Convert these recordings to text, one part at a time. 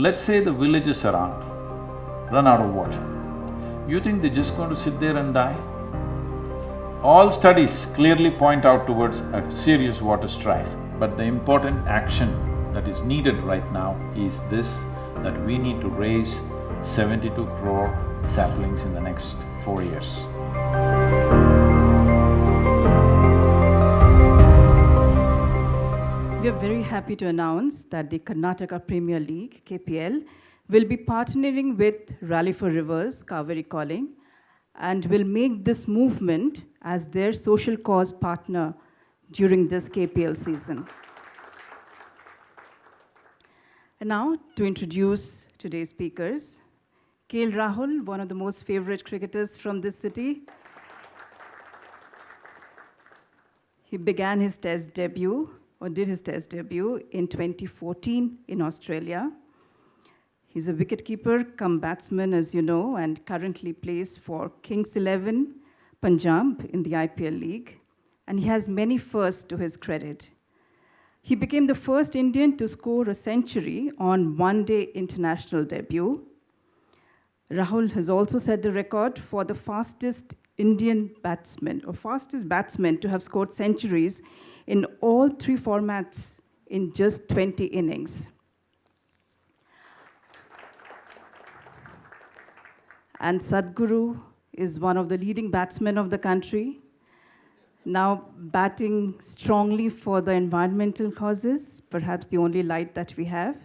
Let's say the villages around run out of water. You think they're just going to sit there and die? All studies clearly point out towards a serious water strife, but the important action that is needed right now is this, that we need to raise 72 crore saplings in the next 4 years. We are very happy to announce that the Karnataka Premier League, KPL, will be partnering with Rally for Rivers, Kaveri Calling, and will make this movement as their social cause partner during this KPL season. And now, to introduce today's speakers, KL Rahul, one of the most favorite cricketers from this city. He began his test debut, or did his test debut, in 2014 in Australia. He's a wicketkeeper cum batsman, as you know, and currently plays for Kings 11 Punjab in the IPL League. And he has many firsts to his credit. He became the first Indian to score a century on one-day international debut. Rahul has also set the record for the fastest Indian batsman, or fastest batsman to have scored centuries in all 3 formats in just 20 innings. And Sadhguru is one of the leading batsmen of the country, now batting strongly for the environmental causes, perhaps the only light that we have.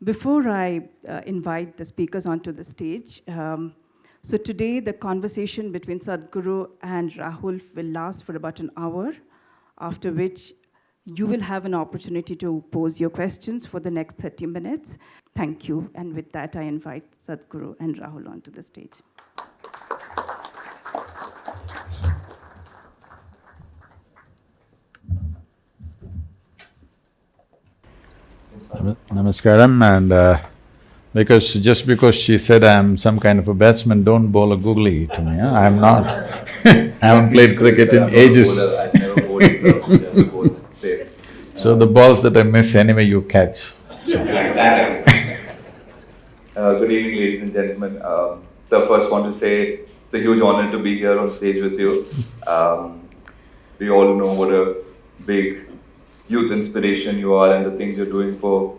Before I invite the speakers onto the stage, so today the conversation between Sadhguru and Rahul will last for about an hour, after which you will have an opportunity to pose your questions for the next 30 minutes. Thank you. And with that, I invite Sadhguru and Rahul onto the stage. Namaskaram, and just because she said I'm some kind of a batsman, don't bowl a googly to me, huh? I'm not. I haven't played cricket in ages. So the balls that I miss anyway you catch. Good evening, ladies and gentlemen. So first want to say it's a huge honor to be here on stage with you. We all know what a big youth inspiration you are, and the things you're doing for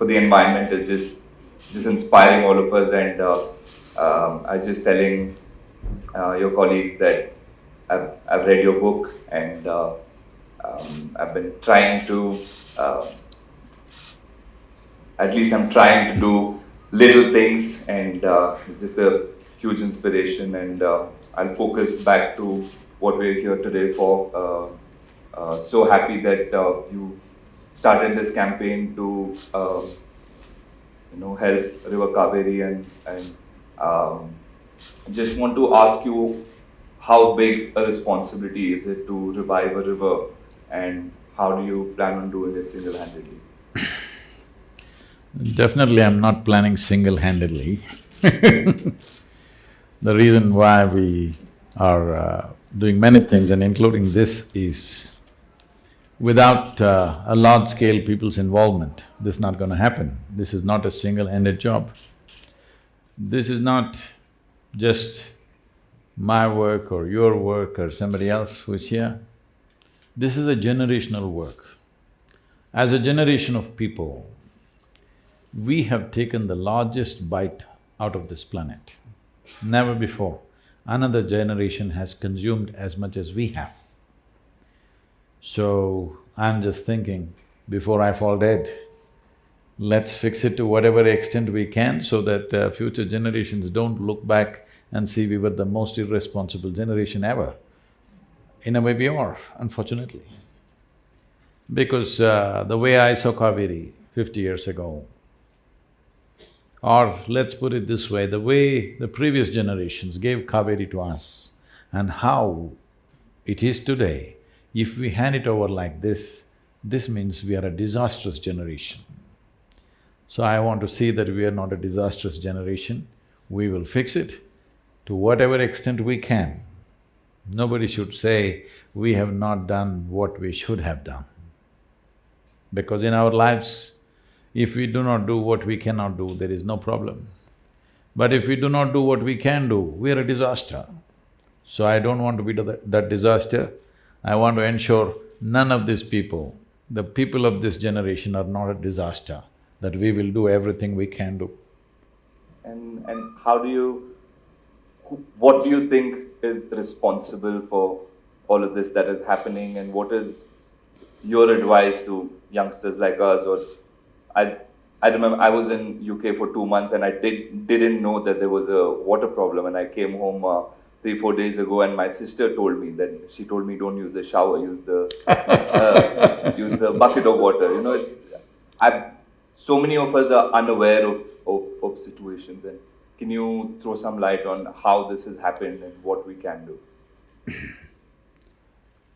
the environment is just inspiring all of us. And I was just telling your colleagues that I've read your book, and I've been trying to, at least I'm trying to do little things, and just a huge inspiration. And I'll focus back to what we're here today for. So happy that you started this campaign to help River Kaveri, and just want to ask you, how big a responsibility is it to revive a river, and how do you plan on doing it single-handedly? Definitely I'm not planning single-handedly. The reason why we are doing many things, and including this, is without a large-scale people's involvement, this is not going to happen. This is not a single-handed job. This is not just my work or your work or somebody else who's here. This is a generational work. As a generation of people, we have taken the largest bite out of this planet. Never before another generation has consumed as much as we have. So, I'm just thinking, before I fall dead, let's fix it to whatever extent we can so that future generations don't look back and see we were the most irresponsible generation ever. In a way we are, unfortunately. Because the way I saw Kaveri 50 years ago, or let's put it this way, the way the previous generations gave Kaveri to us and how it is today, if we hand it over like this means we are a disastrous generation. So I want to see that we are not a disastrous generation. We will fix it to whatever extent we can. Nobody should say we have not done what we should have done. Because in our lives, If we do not do what we cannot do, there is no problem. But if we do not do what we can do, we are a disaster. So I don't want to be that disaster. I want to ensure none of these people, the people of this generation are not a disaster, that we will do everything we can do. And how do you… what do you think is responsible for all of this that is happening, and what is your advice to youngsters like us? Or I remember I was in UK for 2 months and I didn't know that there was a water problem, and I came home 3-4 days ago and my sister told me that… she told me, don't use the shower, use the bucket of water. You know, so many of us are unaware of situations, and can you throw some light on how this has happened and what we can do?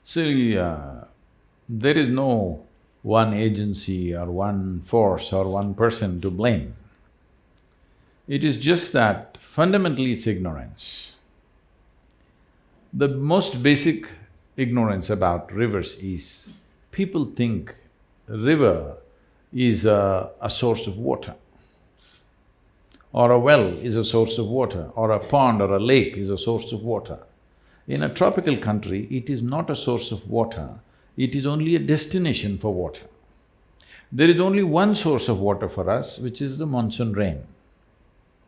See, there is no one agency or one force or one person to blame. It is just that fundamentally it's ignorance. The most basic ignorance about rivers is, people think river is a source of water, or a well is a source of water, or a pond or a lake is a source of water. In a tropical country, it is not a source of water, it is only a destination for water. There is only one source of water for us, which is the monsoon rain.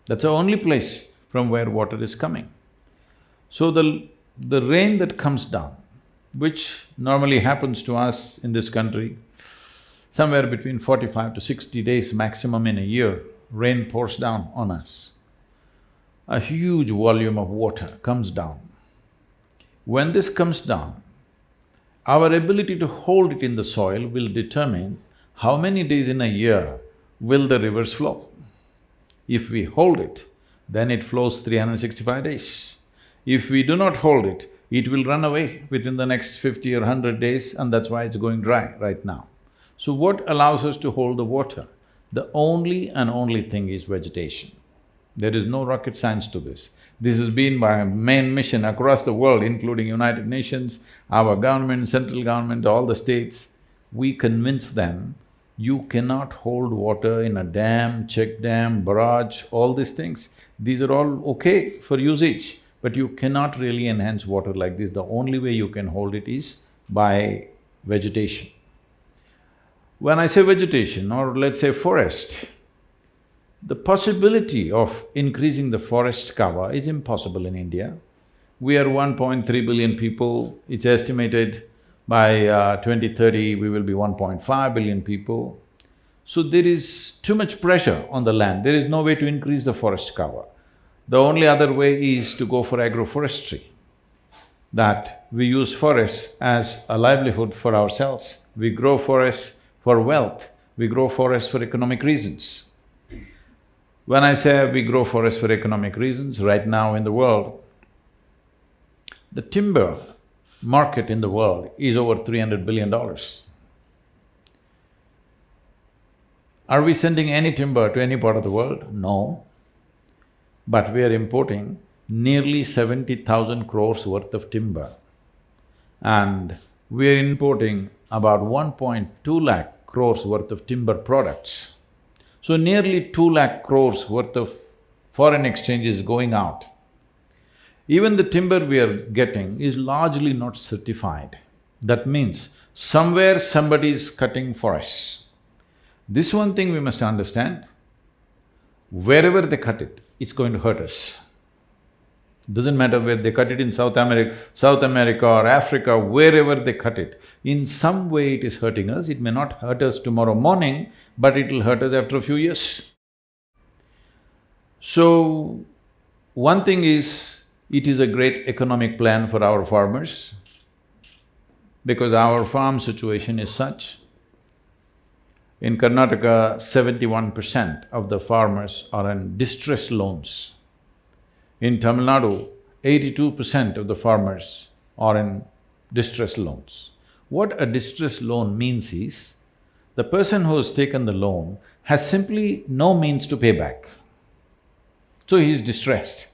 That's the only place from where water is coming. So the rain that comes down, which normally happens to us in this country, somewhere between 45 to 60 days maximum in a year, rain pours down on us. A huge volume of water comes down. When this comes down, our ability to hold it in the soil will determine how many days in a year will the rivers flow. If we hold it, then it flows 365 days. If we do not hold it, it will run away within the next 50 or 100 days, and that's why it's going dry right now. So what allows us to hold the water? The only and only thing is vegetation. There is no rocket science to this. This has been my main mission across the world, including United Nations, our government, central government, all the states. We convince them, you cannot hold water in a dam, check dam, barrage, all these things. These are all okay for usage, but you cannot really enhance water like this. The only way you can hold it is by vegetation. When I say vegetation, or let's say forest, the possibility of increasing the forest cover is impossible in India. We are 1.3 billion people, it's estimated by 2030 we will be 1.5 billion people. So there is too much pressure on the land, there is no way to increase the forest cover. The only other way is to go for agroforestry, that we use forests as a livelihood for ourselves. We grow forests for wealth, we grow forests for economic reasons. When I say we grow forests for economic reasons, right now in the world, the timber market in the world is over $300 billion. Are we sending any timber to any part of the world? No. But we are importing nearly 70,000 crores worth of timber, and we are importing about 1.2 lakh crores worth of timber products. So nearly 2 lakh crores worth of foreign exchange is going out. Even the timber we are getting is largely not certified. That means somewhere somebody is cutting forests. This one thing we must understand, wherever they cut it, it's going to hurt us. Doesn't matter where they cut it in South America or Africa, wherever they cut it, in some way it is hurting us. It may not hurt us tomorrow morning, but it'll hurt us after a few years. So, one thing is, it is a great economic plan for our farmers, because our farm situation is such. In Karnataka, 71% of the farmers are in distress loans. In Tamil Nadu, 82% of the farmers are in distress loans. What a distress loan means is, the person who has taken the loan has simply no means to pay back. So he is distressed.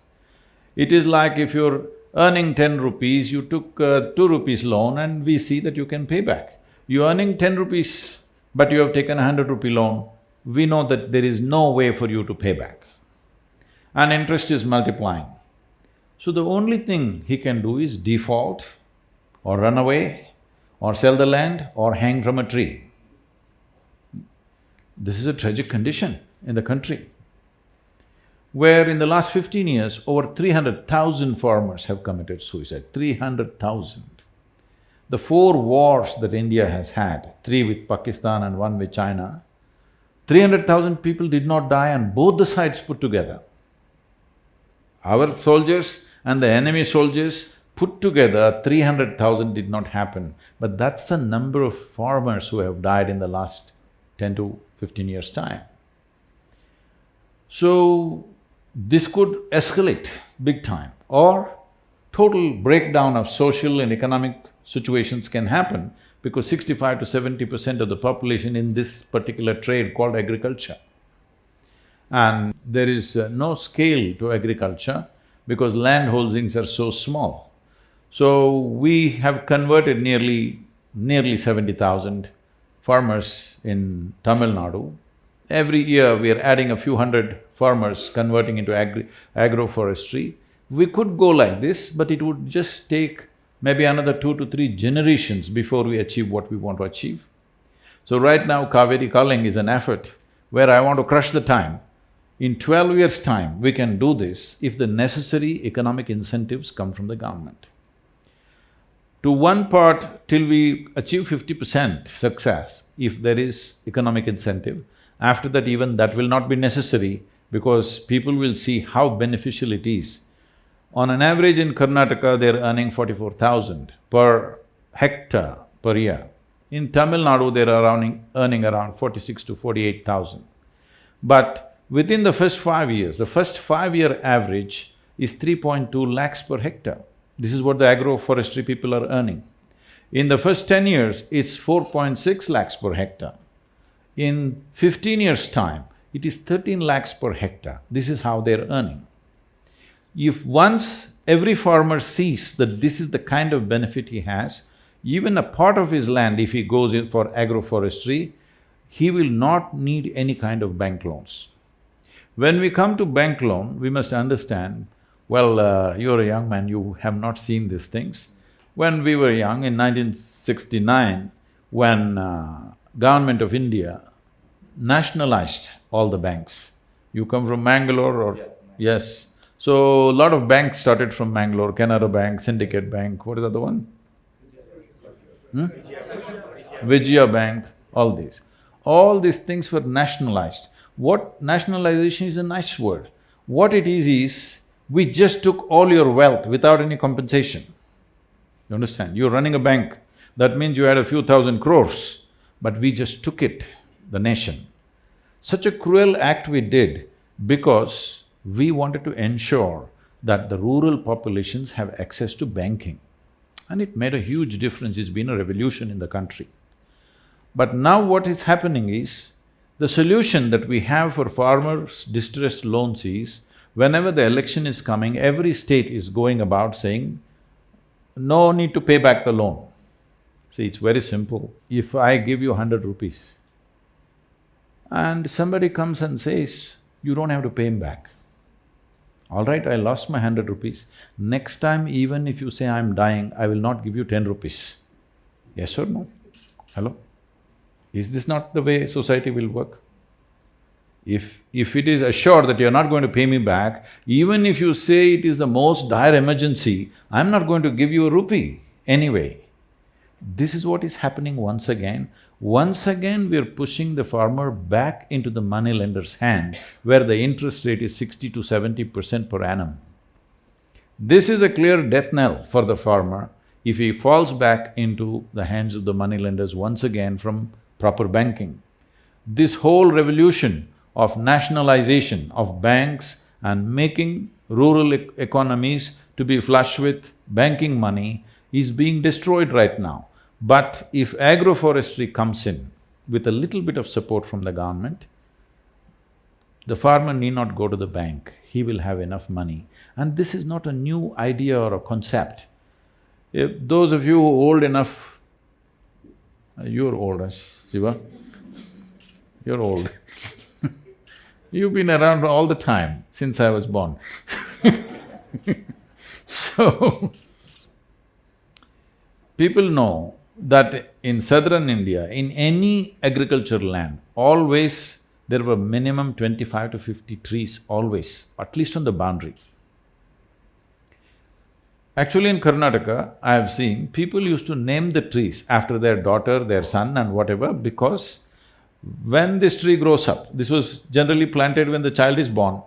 It is like if you're earning 10 rupees, you took 2 rupees loan and we see that you can pay back. You're earning 10 rupees, but you have taken a 100 rupee loan, we know that there is no way for you to pay back. And interest is multiplying. So the only thing he can do is default or run away or sell the land or hang from a tree. This is a tragic condition in the country, where in the last 15 years, over 300,000 farmers have committed suicide, 300,000. The 4 wars that India has had, 3 with Pakistan and 1 with China, 300,000 people did not die on both the sides put together. Our soldiers and the enemy soldiers put together, 300,000 did not happen. But that's the number of farmers who have died in the last 10 to 15 years' time. So, this could escalate big time, or total breakdown of social and economic situations can happen because 65 to 70% of the population in this particular trade called agriculture. And there is no scale to agriculture because land holdings are so small. So, we have converted nearly 70,000 farmers in Tamil Nadu. Every year we are adding a few hundred farmers converting into agroforestry. We could go like this, but it would just take maybe another 2 to 3 generations before we achieve what we want to achieve. So right now Kaveri Culling is an effort where I want to crush the time. In 12 years' time, we can do this if the necessary economic incentives come from the government. To one part, till we achieve 50% success, if there is economic incentive, after that even that will not be necessary because people will see how beneficial it is. On an average in Karnataka, they're earning 44,000 per hectare per year. In Tamil Nadu, they're earning around 46 to 48,000. But within the first 5 years, the first 5-year average is 3.2 lakhs per hectare. This is what the agroforestry people are earning. In the first 10 years, it's 4.6 lakhs per hectare. In 15 years' time, it is 13 lakhs per hectare. This is how they're earning. If once every farmer sees that this is the kind of benefit he has, even a part of his land, if he goes in for agroforestry, he will not need any kind of bank loans. When we come to bank loan, we must understand, well, you're a young man, you have not seen these things. When we were young, in 1969, when Government of India nationalized all the banks. You come from Mangalore or… Yes. So, a lot of banks started from Mangalore, Canara Bank, Syndicate Bank, what is the other one? Vijaya Bank, all these. All these things were nationalized. What… nationalization is a nice word. What it is, we just took all your wealth without any compensation. You understand? You're running a bank, that means you had a few thousand crores, but we just took it, the nation. Such a cruel act we did because we wanted to ensure that the rural populations have access to banking. And it made a huge difference, it's been a revolution in the country. But now what is happening is, the solution that we have for farmers' distressed loans is, whenever the election is coming, every state is going about saying, no need to pay back the loan. See, it's very simple. If I give you 100 rupees and somebody comes and says, you don't have to pay him back. All right, I lost my 100 rupees. Next time, even if you say I'm dying, I will not give you 10 rupees. Yes or no? Hello? Is this not the way society will work? If it is assured that you're not going to pay me back, even if you say it is the most dire emergency, I'm not going to give you a rupee anyway. This is what is happening once again. Once again, we're pushing the farmer back into the moneylender's hand, where the interest rate is 60 to 70% per annum. This is a clear death knell for the farmer if he falls back into the hands of the moneylenders once again from proper banking. This whole revolution of nationalization of banks and making rural economies to be flush with banking money is being destroyed right now. But if agroforestry comes in with a little bit of support from the government, the farmer need not go to the bank, he will have enough money. And this is not a new idea or a concept. If those of you old enough, you're old, Shiva? You're old You've been around all the time, since I was born. So, people know that in southern India, in any agricultural land, always there were minimum 25 to 50 trees, always, at least on the boundary. Actually in Karnataka, I have seen people used to name the trees after their daughter, their son and whatever, because when this tree grows up, this was generally planted when the child is born,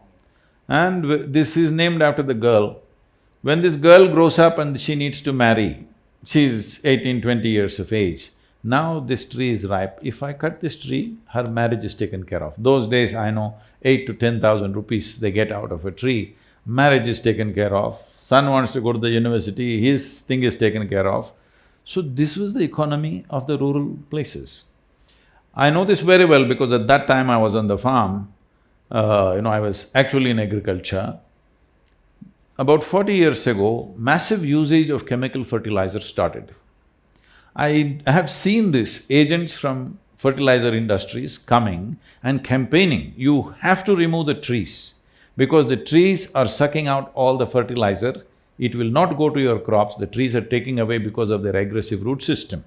and this is named after the girl. When this girl grows up and she needs to marry, she's 18, 20 years of age, now this tree is ripe. If I cut this tree, her marriage is taken care of. Those days I know 8 to 10,000 rupees they get out of a tree, marriage is taken care of, son wants to go to the university, his thing is taken care of. So this was the economy of the rural places. I know this very well because at that time I was on the farm, I was actually in agriculture. About 40 years ago, massive usage of chemical fertilizer started. I have seen this, agents from fertilizer industries coming and campaigning, you have to remove the trees because the trees are sucking out all the fertilizer, it will not go to your crops, the trees are taking away because of their aggressive root system.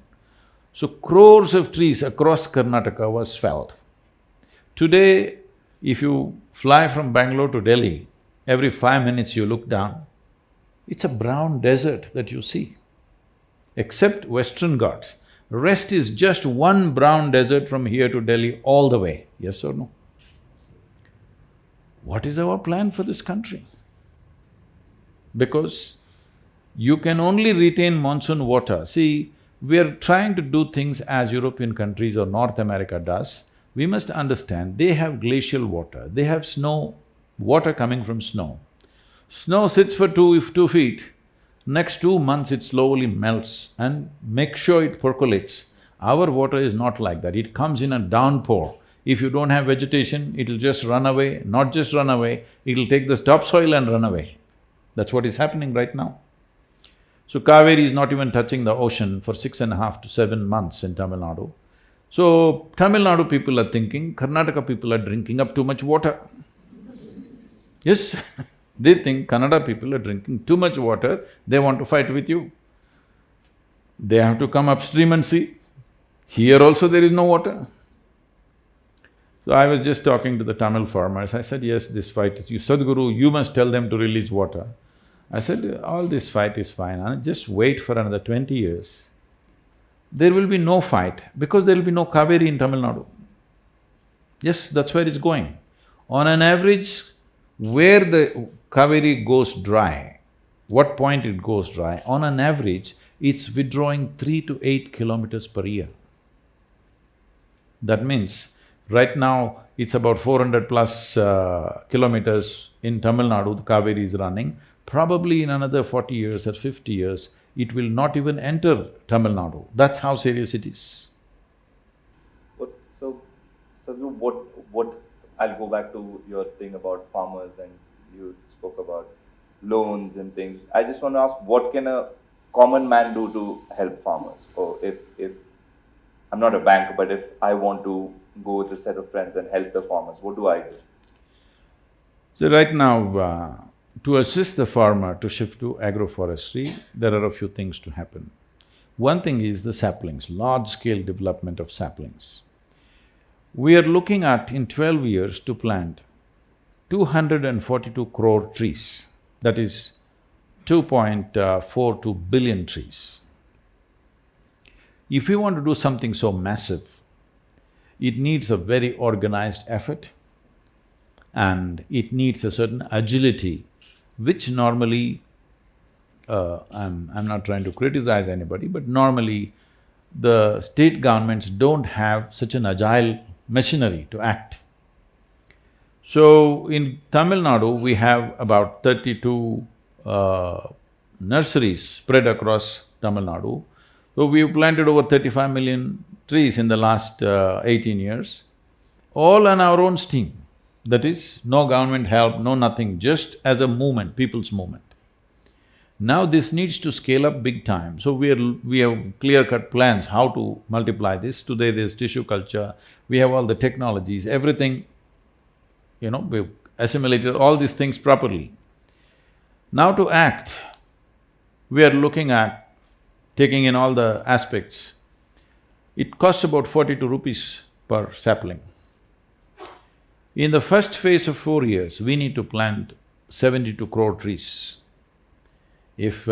So crores of trees across Karnataka was felled. Today, if you fly from Bangalore to Delhi, every 5 minutes you look down, it's a brown desert that you see. Except Western Ghats, rest is just one brown desert from here to Delhi all the way, yes or no? What is our plan for this country? Because you can only retain monsoon water. See, we are trying to do things as European countries or North America does. We must understand, they have glacial water, they have snow, water coming from snow. Snow sits for two feet, next 2 months it slowly melts and make sure it percolates. Our water is not like that, it comes in a downpour. If you don't have vegetation, it'll just run away, not just run away, it'll take the topsoil and run away. That's what is happening right now. So Kaveri is not even touching the ocean for 6.5 to 7 months in Tamil Nadu. So Tamil Nadu people are thinking, Karnataka people are drinking up too much water. Yes, they think Kannada people are drinking too much water, they want to fight with you. They have to come upstream and see. Here also there is no water. So I was just talking to the Tamil farmers, I said, yes, this fight is… Sadhguru, you must tell them to release water. I said, all this fight is fine, just wait for another 20 years. There will be no fight because there will be no Kaveri in Tamil Nadu. Yes, that's where it's going. On an average, where the Kaveri goes dry, what point it goes dry, on an average, it's withdrawing 3 to 8 kilometers per year. That means, right now, it's about 400 plus kilometers in Tamil Nadu, the Kaveri is running. Probably in another 40 years or 50 years, it will not even enter Tamil Nadu. That's how serious it is. So, I'll go back to your thing about farmers and you spoke about loans and things. I just want to ask, what can a common man do to help farmers? Or if I'm not a banker, but if I want to go with a set of friends and help the farmers, what do I do? So right now, to assist the farmer to shift to agroforestry, there are a few things to happen. One thing is the saplings, large-scale development of saplings. We are looking at, in 12 years, to plant 242 crore trees, that is 2.42 billion trees. If you want to do something so massive, it needs a very organized effort and it needs a certain agility, which normally, I'm not trying to criticize anybody, but normally the state governments don't have such an agile machinery to act. So in Tamil Nadu, we have about 32 nurseries spread across Tamil Nadu. So we've planted over 35 million trees in the last 18 years, all on our own steam. That is, no government help, no nothing, just as a movement, people's movement. Now this needs to scale up big time, so we have clear-cut plans how to multiply this. Today there's tissue culture, we have all the technologies, everything we've assimilated all these things properly. Now to act, we are looking at taking in all the aspects. It costs about 42 rupees per sapling. In the first phase of 4 years, we need to plant 72 crore trees. If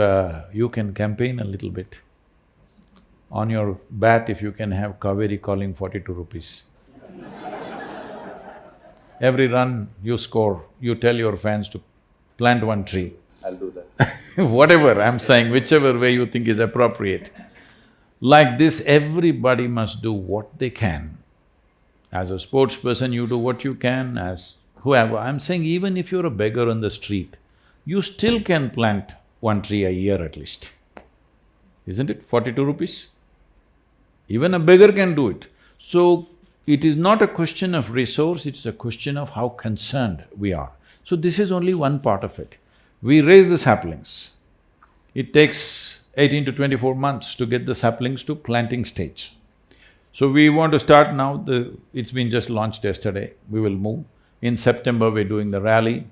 you can campaign a little bit, on your bat if you can have Kaveri calling 42 rupees. Every run you score, you tell your fans to plant one tree. I'll do that. Whatever, I'm saying, whichever way you think is appropriate. Like this, everybody must do what they can. As a sports person, you do what you can, as whoever. I'm saying even if you're a beggar on the street, you still can plant one tree a year at least. Isn't it? 42 rupees? Even a beggar can do it. So, it is not a question of resource, it's a question of how concerned we are. So this is only one part of it. We raise the saplings. It takes 18 to 24 months to get the saplings to planting stage. So we want to start now, it's been just launched yesterday, we will move. In September, we're doing the rally,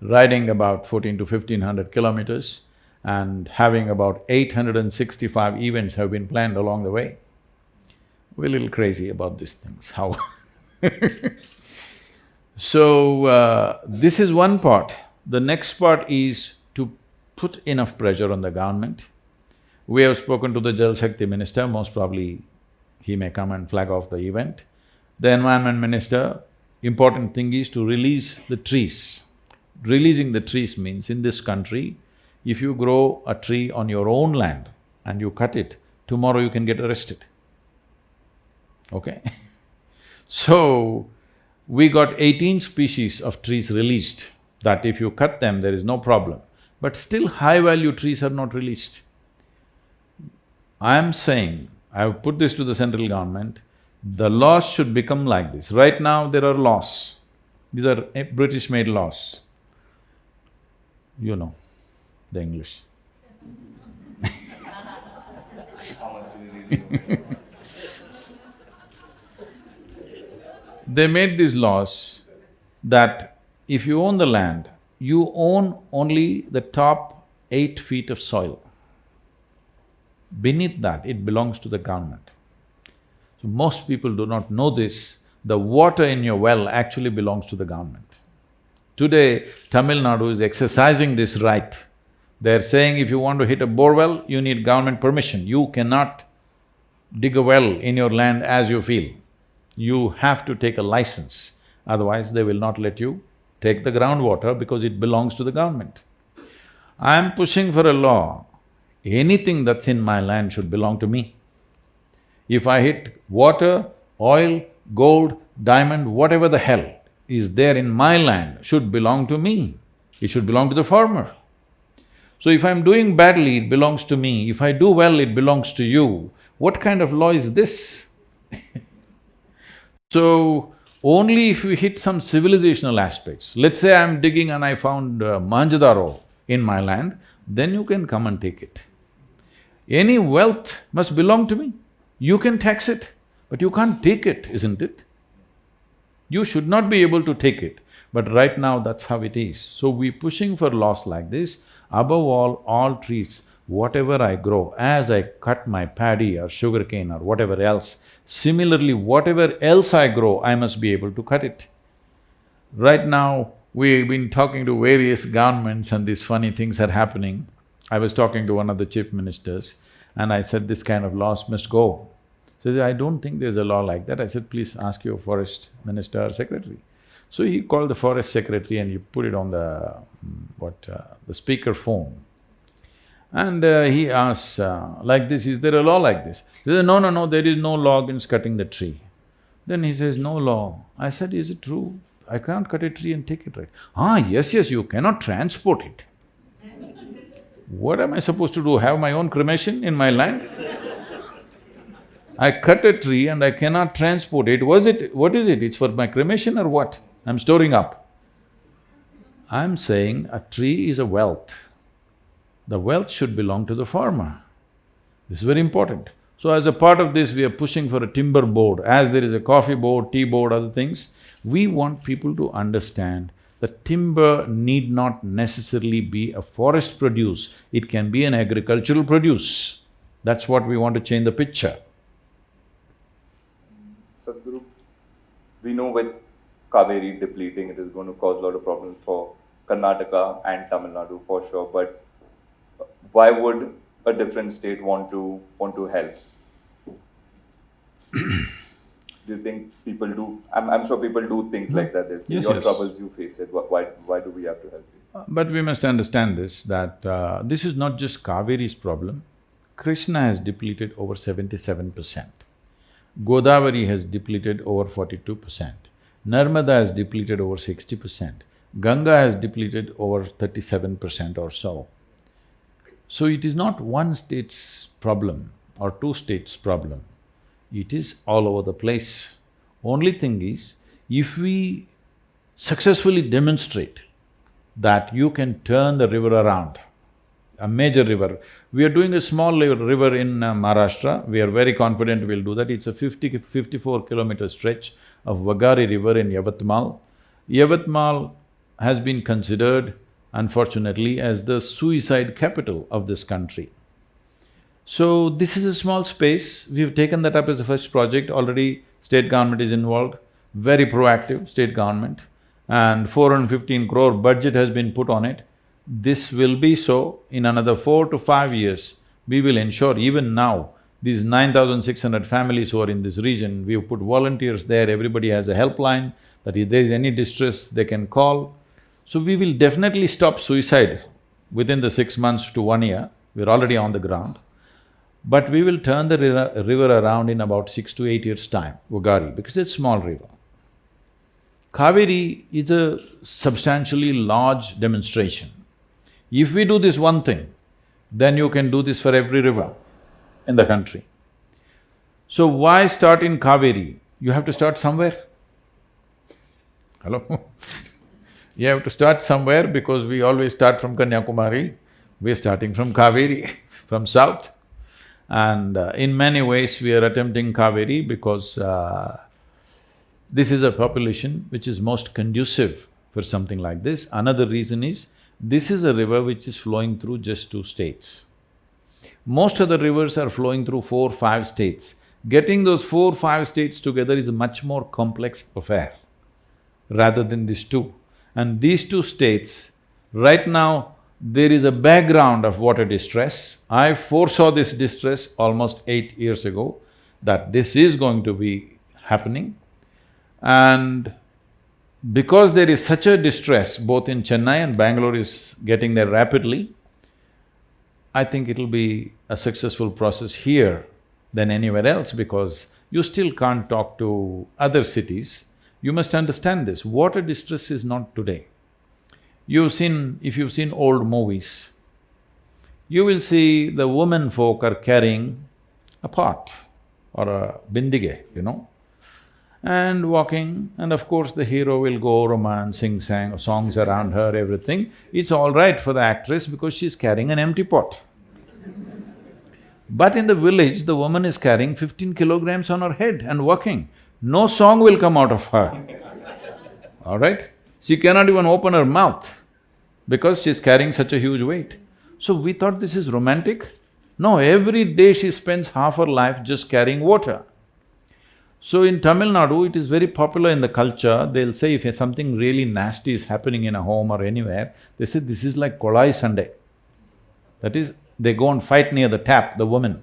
riding about 14 to 1500 kilometers and having about 865 events have been planned along the way. We're a little crazy about these things, how So, this is one part. The next part is to put enough pressure on the government. We have spoken to the Jal Shakti minister, most probably he may come and flag off the event. The environment minister, important thing is to release the trees. Releasing the trees means in this country, if you grow a tree on your own land and you cut it, tomorrow you can get arrested. Okay? So, we got 18 species of trees released, that if you cut them, there is no problem. But still high-value trees are not released. I am saying, I have put this to the central government, the laws should become like this. Right now, there are laws. These are British-made laws. You know the English. How much do you really know? They made these laws that if you own the land, you own only the top 8 feet of soil. Beneath that, it belongs to the government. So most people do not know this, the water in your well actually belongs to the government. Today, Tamil Nadu is exercising this right. They're saying if you want to hit a bore well, you need government permission. You cannot dig a well in your land as you feel. You have to take a license, otherwise they will not let you take the groundwater because it belongs to the government. I am pushing for a law, anything that's in my land should belong to me. If I hit water, oil, gold, diamond, whatever the hell is there in my land should belong to me. It should belong to the farmer. So if I'm doing badly, it belongs to me. If I do well, it belongs to you. What kind of law is this? So, only if we hit some civilizational aspects, let's say I'm digging and I found Manjadaro in my land, then you can come and take it. Any wealth must belong to me. You can tax it, but you can't take it, isn't it? You should not be able to take it, but right now that's how it is. So we're pushing for laws like this. Above all trees, whatever I grow, as I cut my paddy or sugarcane or whatever else, similarly, whatever else I grow, I must be able to cut it. Right now, we've been talking to various governments and these funny things are happening. I was talking to one of the chief ministers and I said, this kind of laws must go. So he said, I don't think there's a law like that. I said, please ask your forest minister or secretary. So he called the forest secretary and he put it on the… the speaker phone. And he asks, like this, is there a law like this? He says, no, there is no law against cutting the tree. Then he says, no law. I said, is it true? I can't cut a tree and take it, right? Yes, you cannot transport it. What am I supposed to do, have my own cremation in my land? I cut a tree and I cannot transport it. What is it? It's for my cremation or what? I'm storing up. I'm saying a tree is a wealth. The wealth should belong to the farmer. This is very important. So as a part of this, we are pushing for a timber board. As there is a coffee board, tea board, other things, We want people to understand that timber need not necessarily be a forest produce, it can be an agricultural produce. That's what we want to change the picture. Sadhguru, we know with Kaveri depleting, it is going to cause a lot of problems for Karnataka and Tamil Nadu for sure. But why would a different state want to help? Do you think people do? I'm sure people do think like that. They'll say, Yes, your yes. troubles, you face it. Why do we have to help you? But we must understand this, that this is not just Kaveri's problem. Krishna has depleted over 77%. Godavari has depleted over 42%. Narmada has depleted over 60%. Ganga has depleted over 37% or so. So it is not one state's problem or two states' problem. It is all over the place. Only thing is, if we successfully demonstrate that you can turn the river around, a major river. We are doing a small river in Maharashtra, we are very confident we'll do that. It's a 54-kilometer stretch of Vagari river in Yavatmal. Yavatmal has been considered, unfortunately, as the suicide capital of this country. So, this is a small space, we've taken that up as a first project, already state government is involved, very proactive state government, and 415 crore budget has been put on it. This will be so, in another 4 to 5 years, we will ensure even now, these 9,600 families who are in this region, we have put volunteers there, everybody has a helpline, that if there is any distress, they can call. So we will definitely stop suicide within the 6 months to 1 year, we're already on the ground. But we will turn the river around in about 6 to 8 years' time, Vagari, because it's a small river. Kaveri is a substantially large demonstration. If we do this one thing, then you can do this for every river in the country. So why start in Kaveri? You have to start somewhere. Hello? You have to start somewhere because we always start from Kanyakumari, we're starting from Kaveri, from south. And in many ways we are attempting Kaveri because this is a population which is most conducive for something like this. Another reason is, this is a river which is flowing through just 2 states. Most of the rivers are flowing through 4, 5 states. Getting those 4, 5 states together is a much more complex affair rather than these 2. And these 2 states, right now, there is a background of water distress. I foresaw this distress almost 8 years ago, that this is going to be happening. And because there is such a distress, both in Chennai and Bangalore is getting there rapidly, I think it'll be a successful process here than anywhere else because you still can't talk to other cities. You must understand this, water distress is not today. If you've seen old movies, you will see the women folk are carrying a pot or a bindige, and walking, and of course the hero will go romance, sing songs around her, everything. It's all right for the actress because she's carrying an empty pot. But in the village, the woman is carrying 15 kilograms on her head and walking. No song will come out of her, all right? She cannot even open her mouth because she's carrying such a huge weight. So we thought this is romantic. No, every day she spends half her life just carrying water. So in Tamil Nadu, it is very popular in the culture, they'll say if something really nasty is happening in a home or anywhere, they say this is like Kolai Sunday. That is, they go and fight near the tap, the women.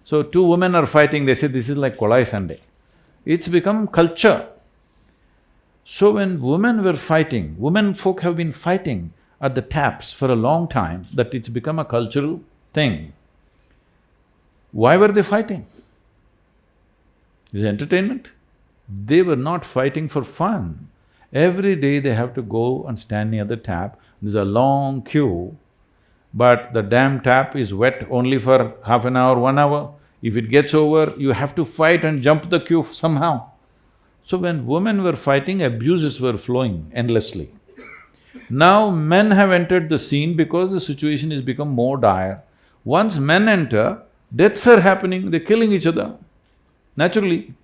So 2 women are fighting, they say this is like Kolai Sunday. It's become culture. So when women were fighting, women folk have been fighting at the taps for a long time, that it's become a cultural thing. Why were they fighting? Is entertainment? They were not fighting for fun. Every day they have to go and stand near the tap, there's a long queue, but the damn tap is wet only for half an hour, 1 hour. If it gets over, you have to fight and jump the queue somehow. So when women were fighting, abuses were flowing endlessly. Now men have entered the scene because the situation has become more dire. Once men enter, deaths are happening, they're killing each other. Naturally,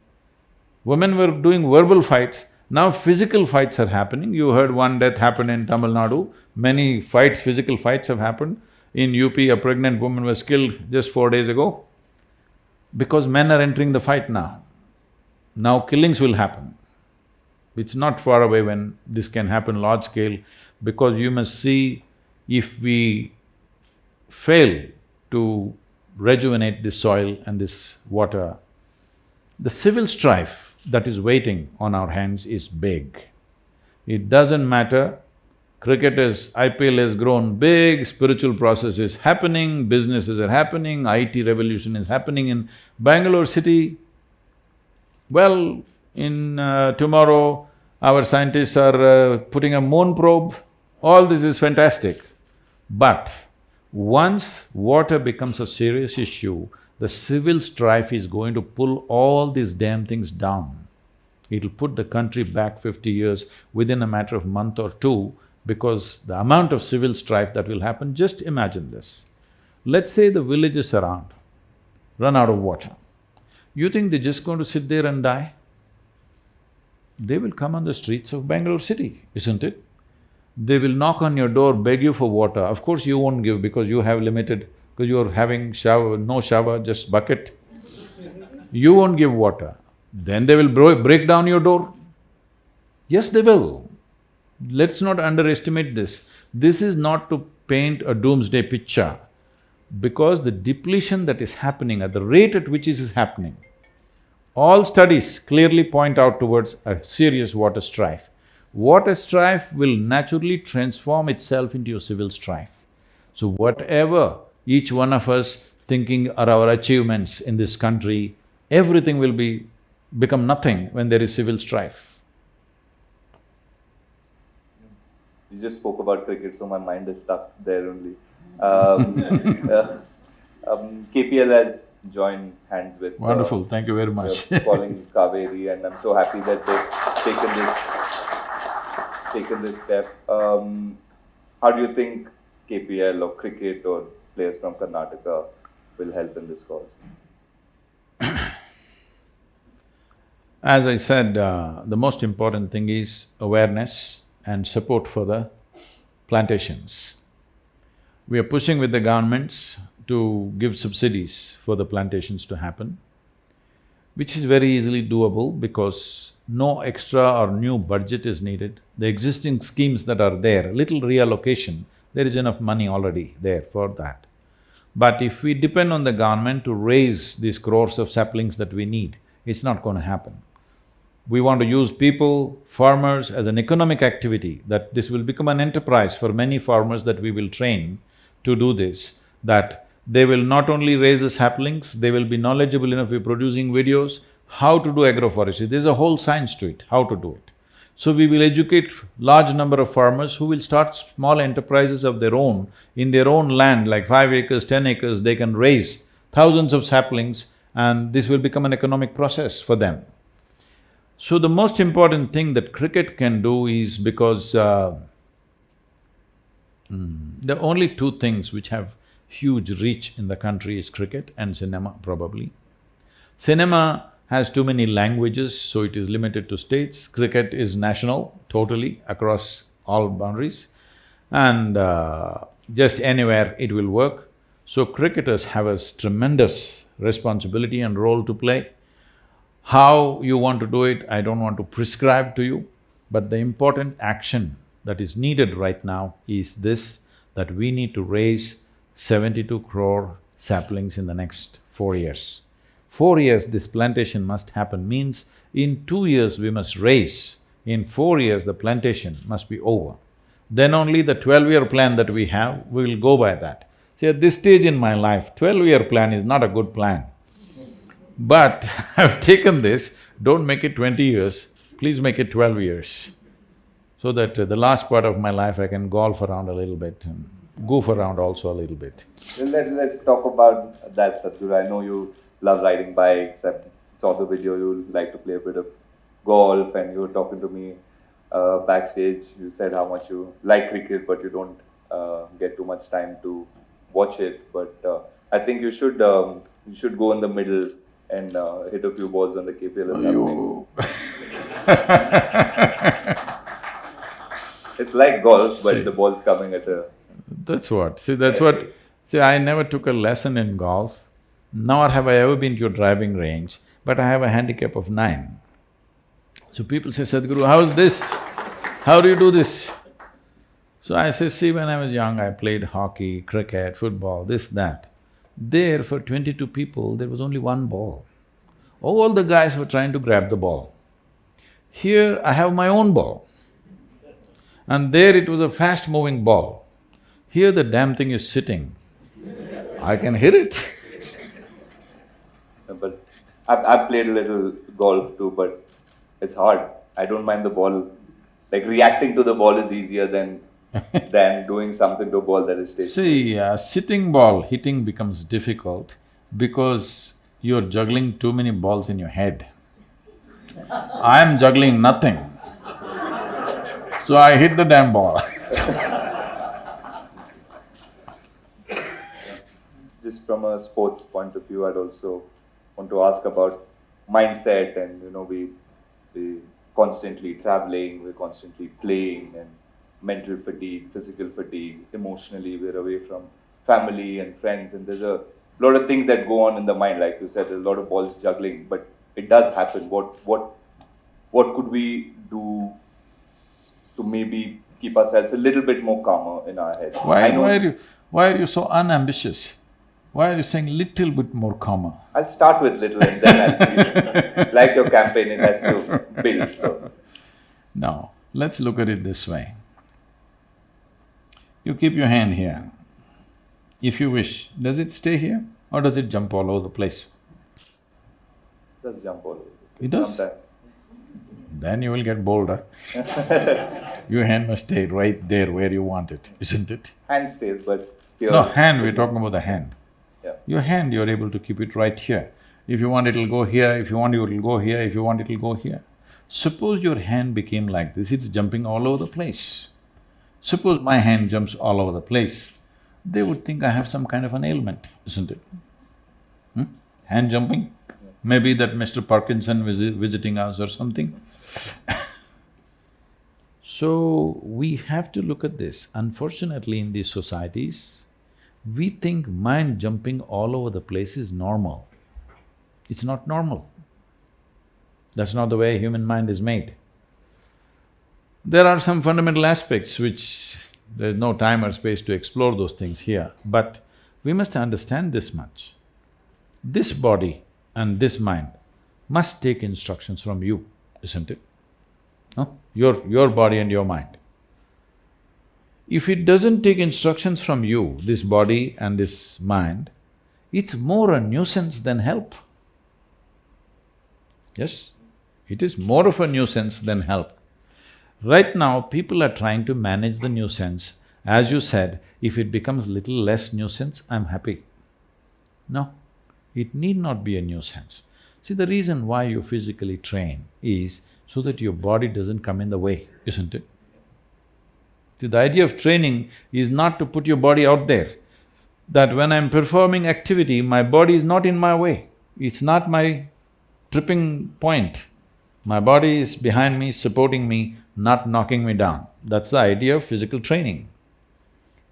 women were doing verbal fights, Now physical fights are happening. You heard one death happened in Tamil Nadu. Many fights, physical fights have happened. In UP, a pregnant woman was killed just 4 days ago because men are entering the fight now. Now killings will happen. It's not far away when this can happen large scale, because you must see, if we fail to rejuvenate this soil and this water, the civil strife that is waiting on our hands is big. It doesn't matter, IPL has grown big, spiritual process is happening, businesses are happening, IT revolution is happening in Bangalore city. Well, in tomorrow, our scientists are putting a moon probe. All this is fantastic. But once water becomes a serious issue, the civil strife is going to pull all these damn things down. It'll put the country back 50 years within a matter of month or two, because the amount of civil strife that will happen, just imagine this. Let's say the villages around run out of water. You think they're just going to sit there and die? They will come on the streets of Bangalore city, isn't it? They will knock on your door, beg you for water. Of course you won't give because you have limited, because you're having no shower, just bucket. You won't give water. Then they will break down your door. Yes, they will. Let's not underestimate this. This is not to paint a doomsday picture, because the depletion that is happening at the rate at which it is happening, all studies clearly point out towards a serious water strife. Water strife will naturally transform itself into a civil strife. So whatever each one of us thinking are our achievements in this country, everything will become nothing when there is civil strife. You just spoke about cricket, so my mind is stuck there only. KPL has joined hands with… Wonderful, thank you very much. Calling Kaveri, and I'm so happy that they've taken this step. How do you think KPL or cricket or players from Karnataka will help in this cause? As I said, the most important thing is awareness and support for the plantations. We are pushing with the governments to give subsidies for the plantations to happen, which is very easily doable because no extra or new budget is needed. The existing schemes that are there, little reallocation, there is enough money already there for that. But if we depend on the government to raise these crores of saplings that we need, it's not going to happen. We want to use people, farmers as an economic activity, that this will become an enterprise for many farmers that we will train to do this, that they will not only raise the saplings, they will be knowledgeable enough, we're producing videos, how to do agroforestry. There's a whole science to it, how to do it. So we will educate large number of farmers who will start small enterprises of their own, in their own land, like 5 acres, 10 acres, they can raise thousands of saplings and this will become an economic process for them. So the most important thing that cricket can do is, because there are only two things which have huge reach in the country is cricket and cinema, probably. Cinema has too many languages, so it is limited to states. Cricket is national, totally, across all boundaries, and just anywhere it will work. So cricketers have a tremendous responsibility and role to play. How you want to do it, I don't want to prescribe to you, but the important action that is needed right now is this, that we need to raise 72 crore saplings in the next 4 years. 4 years this plantation must happen, means in 2 years we must raise, in 4 years the plantation must be over. Then only the 12-year plan that we have, we will go by that. See, at this stage in my life, 12-year plan is not a good plan. But I've taken this, don't make it 20 years, please make it 12 years, so that the last part of my life I can golf around a little bit and goof around also a little bit. Let's talk about that, Sadhguru. I know you love riding bikes, I saw the video, you like to play a bit of golf, and you were talking to me backstage, you said how much you like cricket but you don't get too much time to watch it, but I think you should go in the middle and hit a few balls when the KPL is happening. It's like golf, but See. the ball's coming at a… That's what, see, that's what… See, I never took a lesson in golf, nor have I ever been to a driving range, but I have a handicap of 9. So people say, Sadhguru, how's this? How do you do this? So I say, see, when I was young, I played hockey, cricket, football, this, that. There, for 22 people, there was only one ball. All the guys were trying to grab the ball. Here, I have my own ball. And there it was a fast-moving ball. Here the damn thing is sitting. I can hit it. But I've played a little golf too, but it's hard. I don't mind the ball. Like reacting to the ball is easier than doing something to a ball that is stationary. See, sitting ball hitting becomes difficult because you're juggling too many balls in your head. I'm juggling nothing. So I hit the damn ball. Just from a sports point of view, I'd also want to ask about mindset and we constantly traveling, we're constantly playing and mental fatigue, physical fatigue, emotionally we're away from family and friends and there's a lot of things that go on in the mind, like you said, there's a lot of balls juggling, but it does happen. What could we do to maybe keep ourselves a little bit more calmer in our heads? Why are you so unambitious? Why are you saying little bit more calmer? I'll start with little and then I'll feel like your campaign, it has to build, so… Now, let's look at it this way. You keep your hand here. If you wish, does it stay here or does it jump all over the place? It does jump all over. It does? Sometimes. Then you will get bolder. Your hand must stay right there where you want it, isn't it? Hand stays, but here… No, hand, we're talking about the hand. Yeah. Your hand, you're able to keep it right here. If you want, it'll go here, if you want, it'll go here, if you want, it'll go here. Suppose your hand became like this, it's jumping all over the place. Suppose my hand jumps all over the place, they would think I have some kind of an ailment, isn't it? Hand jumping? Maybe that Mr. Parkinson visiting us or something. So, we have to look at this. Unfortunately, in these societies, we think mind jumping all over the place is normal. It's not normal. That's not the way human mind is made. There are some fundamental aspects which there's no time or space to explore those things here, but we must understand this much. This body and this mind must take instructions from you, isn't it? No? Your body and your mind. If it doesn't take instructions from you, this body and this mind, it's more a nuisance than help. Yes, it is more of a nuisance than help. Right now, people are trying to manage the nuisance. As you said, if it becomes little less nuisance, I'm happy. No, it need not be a nuisance. See, the reason why you physically train is so that your body doesn't come in the way, isn't it? See, the idea of training is not to put your body out there, that when I'm performing activity, my body is not in my way, it's not my tripping point. My body is behind me, supporting me, not knocking me down. That's the idea of physical training.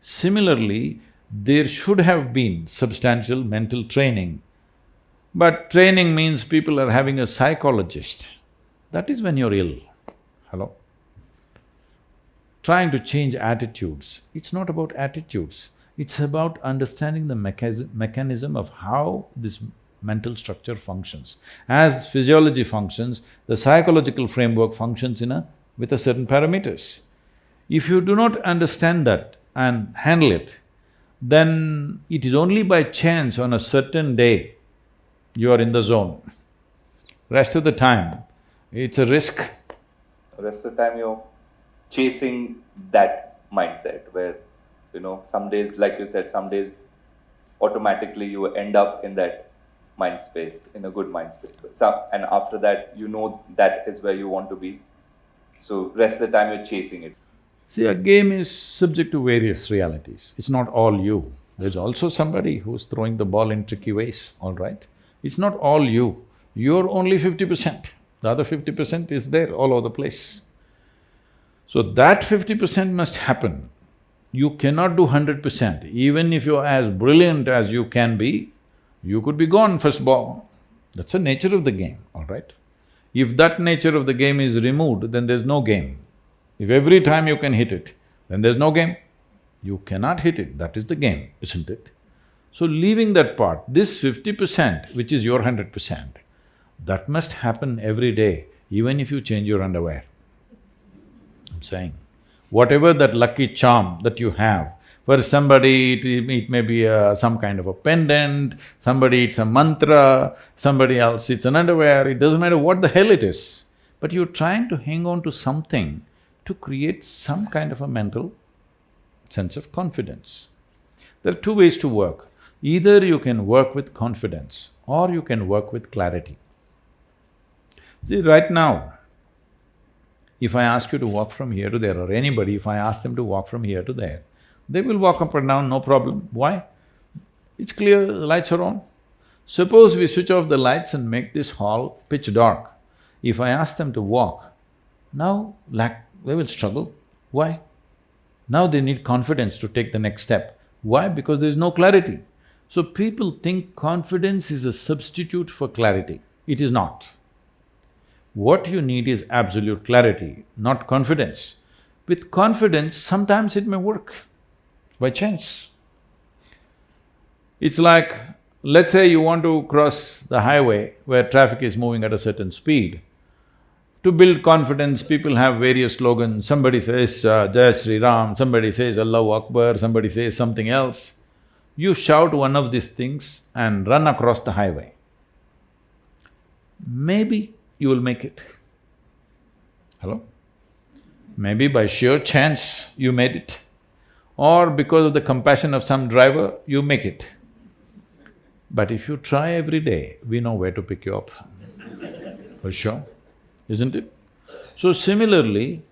Similarly, there should have been substantial mental training, but training means people are having a psychologist. That is when you're ill. Hello? Trying to change attitudes, it's not about attitudes, it's about understanding the mechanism of how this mental structure functions. As physiology functions, the psychological framework functions with a certain parameters. If you do not understand that and handle it, then it is only by chance on a certain day you are in the zone. Rest of the time, it's a risk. The rest of the time you're chasing that mindset where, some days, like you said, some days automatically you end up in that mind space, in a good mind space. And after that, that is where you want to be. So rest of the time you're chasing it. See, a game is subject to various realities. It's not all you. There's also somebody who's throwing the ball in tricky ways, all right? It's not all you. You're only 50%. The other 50% is there all over the place. So that 50% must happen. You cannot do 100%. Even if you're as brilliant as you can be, you could be gone first ball. That's the nature of the game, all right? If that nature of the game is removed, then there's no game. If every time you can hit it, then there's no game. You cannot hit it, that is the game, isn't it? So leaving that part, this 50%, which is your 100%, that must happen every day, even if you change your underwear. I'm saying, whatever that lucky charm that you have, for somebody it may be some kind of a pendant, somebody it's a mantra, somebody else it's an underwear, it doesn't matter what the hell it is. But you're trying to hang on to something to create some kind of a mental sense of confidence. There are two ways to work. Either you can work with confidence or you can work with clarity. See, right now, if I ask you to walk from here to there, or anybody, if I ask them to walk from here to there, they will walk up and down, no problem. Why? It's clear, the lights are on. Suppose we switch off the lights and make this hall pitch dark. If I ask them to walk, now they will struggle. Why? Now they need confidence to take the next step. Why? Because there is no clarity. So people think confidence is a substitute for clarity. It is not. What you need is absolute clarity, not confidence. With confidence, sometimes it may work, by chance. It's like, let's say you want to cross the highway where traffic is moving at a certain speed. To build confidence, people have various slogans. Somebody says, Jai Shri Ram, somebody says Allahu Akbar, somebody says something else. You shout one of these things and run across the highway. Maybe you will make it. Hello? Maybe by sheer chance you made it, or because of the compassion of some driver, you make it. But if you try every day, we know where to pick you up, for sure, isn't it? So similarly,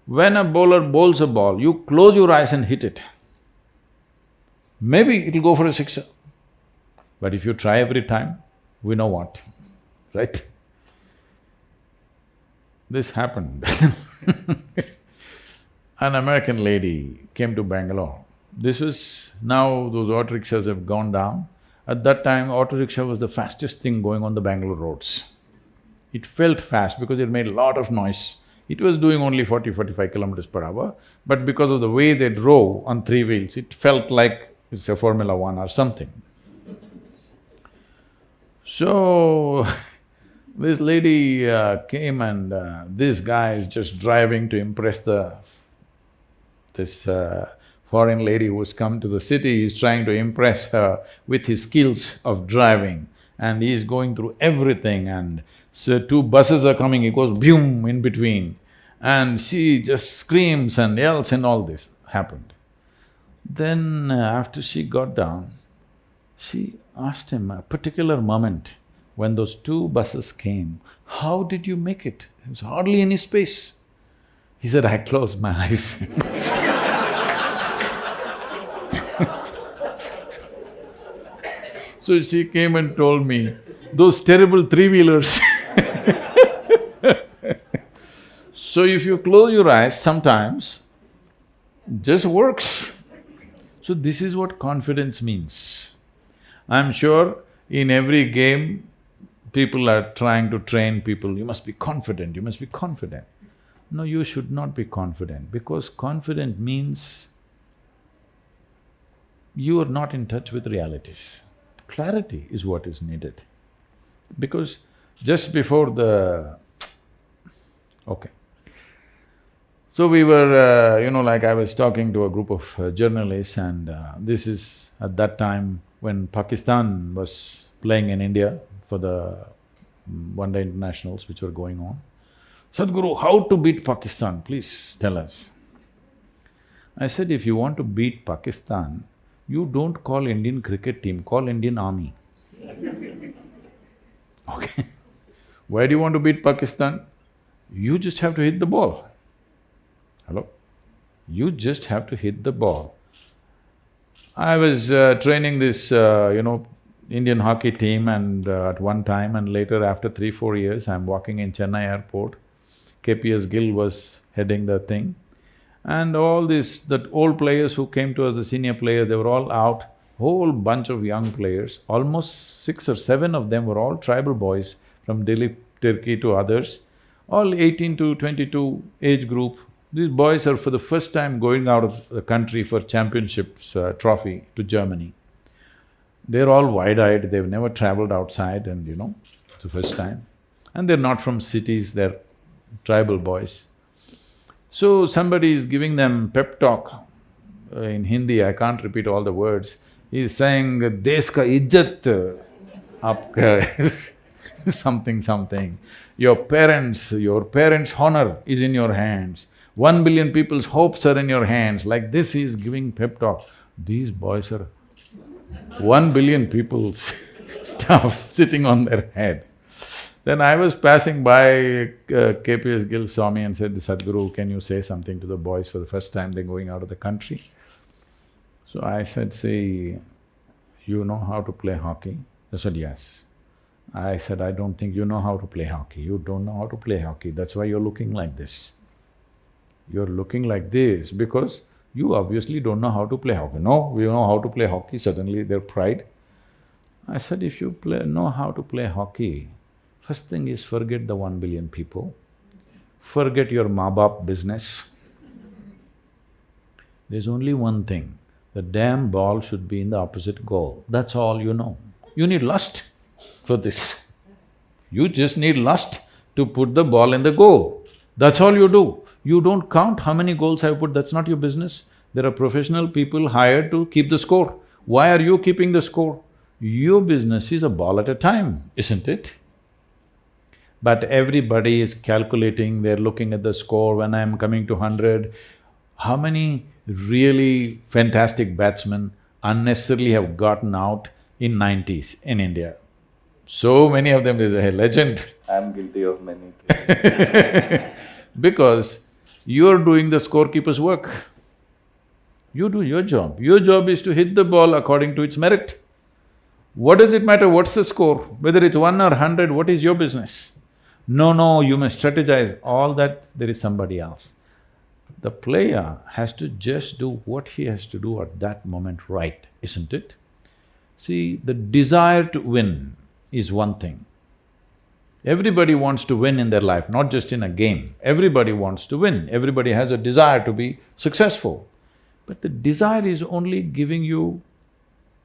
when a bowler bowls a ball, you close your eyes and hit it. Maybe it'll go for a sixer. But if you try every time, we know what, right? This happened. An American lady came to Bangalore. This was… now those auto rickshaws have gone down. At that time, auto rickshaw was the fastest thing going on the Bangalore roads. It felt fast because it made a lot of noise. It was doing only 40-45 kilometers per hour, but because of the way they drove on three wheels, it felt like it's a Formula One or something. So, this lady came and this guy is just driving to impress this foreign lady who's come to the city. He's trying to impress her with his skills of driving, and he's going through everything, and so two buses are coming, he goes boom in between, and she just screams and yells, and all this happened. Then after she got down, she asked him a particular moment when those two buses came, how did you make it? There was hardly any space. He said, I closed my eyes. So she came and told me, those terrible three-wheelers. So if you close your eyes, sometimes just works. So this is what confidence means. I'm sure in every game, people are trying to train people, you must be confident, you must be confident. No, you should not be confident, because confident means you are not in touch with realities. Clarity is what is needed. Because just before the… okay. So we were, like I was talking to a group of journalists, and this is at that time when Pakistan was playing in India for the one-day internationals which were going on. Sadhguru, how to beat Pakistan, please tell us. I said, if you want to beat Pakistan, you don't call Indian cricket team, call Indian army. Okay. Why do you want to beat Pakistan? You just have to hit the ball. Hello? You just have to hit the ball. I was training this, Indian hockey team and at one time, and later after 3-4 years, I'm walking in Chennai airport. KPS Gill was heading the thing. And all these… that old players who came to us, the senior players, they were all out. Whole bunch of young players, almost 6 or 7 of them were all tribal boys from Delhi, Turkey to others, all 18 to 22 age group. These boys are for the first time going out of the country for championships trophy to Germany. They're all wide-eyed, they've never traveled outside and it's the first time. And they're not from cities, they're tribal boys. So somebody is giving them pep talk in Hindi, I can't repeat all the words. He's saying, "Desh ka izzat aapka," something. Your parents' honor is in your hands. 1 billion people's hopes are in your hands. Like this, he's giving pep talk. These boys are 1 billion people's stuff sitting on their head. Then I was passing by, KPS Gill saw me and said, "Sadhguru, can you say something to the boys for the first time, they're going out of the country?" So I said, "See, you know how to play hockey?" They said, "Yes." I said, "I don't think you know how to play hockey. You don't know how to play hockey, that's why you're looking like this. You're looking like this because you obviously don't know how to play hockey." "No, we know how to play hockey," suddenly their pride. I said, "If you know how to play hockey, first thing is forget the 1 billion people, forget your maa-baap business. There's only one thing, the damn ball should be in the opposite goal, that's all you know. You need lust for this. You just need lust to put the ball in the goal, that's all you do. You don't count how many goals I've put, that's not your business. There are professional people hired to keep the score. Why are you keeping the score? Your business is a ball at a time, isn't it? But everybody is calculating, they're looking at the score, when I'm coming to 100, how many really fantastic batsmen unnecessarily have gotten out in 90s in India? So many of them, there's a legend. I'm guilty of many. Because you're doing the scorekeeper's work. You do your job. Your job is to hit the ball according to its merit. What does it matter what's the score? Whether it's 1 or 100, what is your business? No, you must strategize, all that there is somebody else. The player has to just do what he has to do at that moment right, isn't it? See, the desire to win is one thing. Everybody wants to win in their life, not just in a game. Everybody wants to win, everybody has a desire to be successful. But the desire is only giving you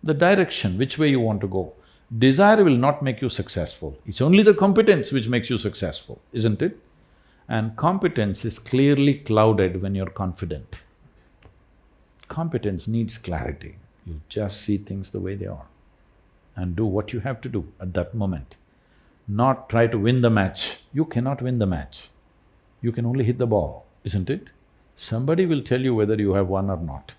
the direction, which way you want to go. Desire will not make you successful, it's only the competence which makes you successful, isn't it? And competence is clearly clouded when you're confident. Competence needs clarity. You just see things the way they are and do what you have to do at that moment. Not try to win the match. You cannot win the match. You can only hit the ball, isn't it? Somebody will tell you whether you have won or not.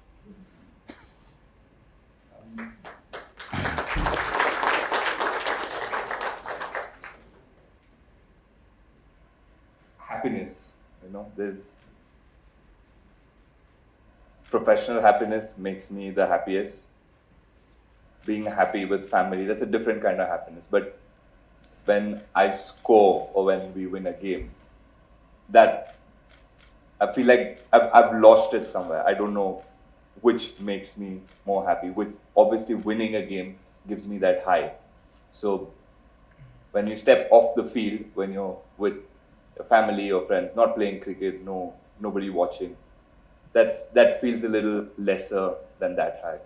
Happiness, there's… Professional happiness makes me the happiest. Being happy with family, that's a different kind of happiness. But when I score or when we win a game, that… I feel like I've lost it somewhere. I don't know which makes me more happy. Which… obviously winning a game gives me that high. So when you step off the field, when you're with your family or friends, not playing cricket, nobody watching, that feels a little lesser than that high.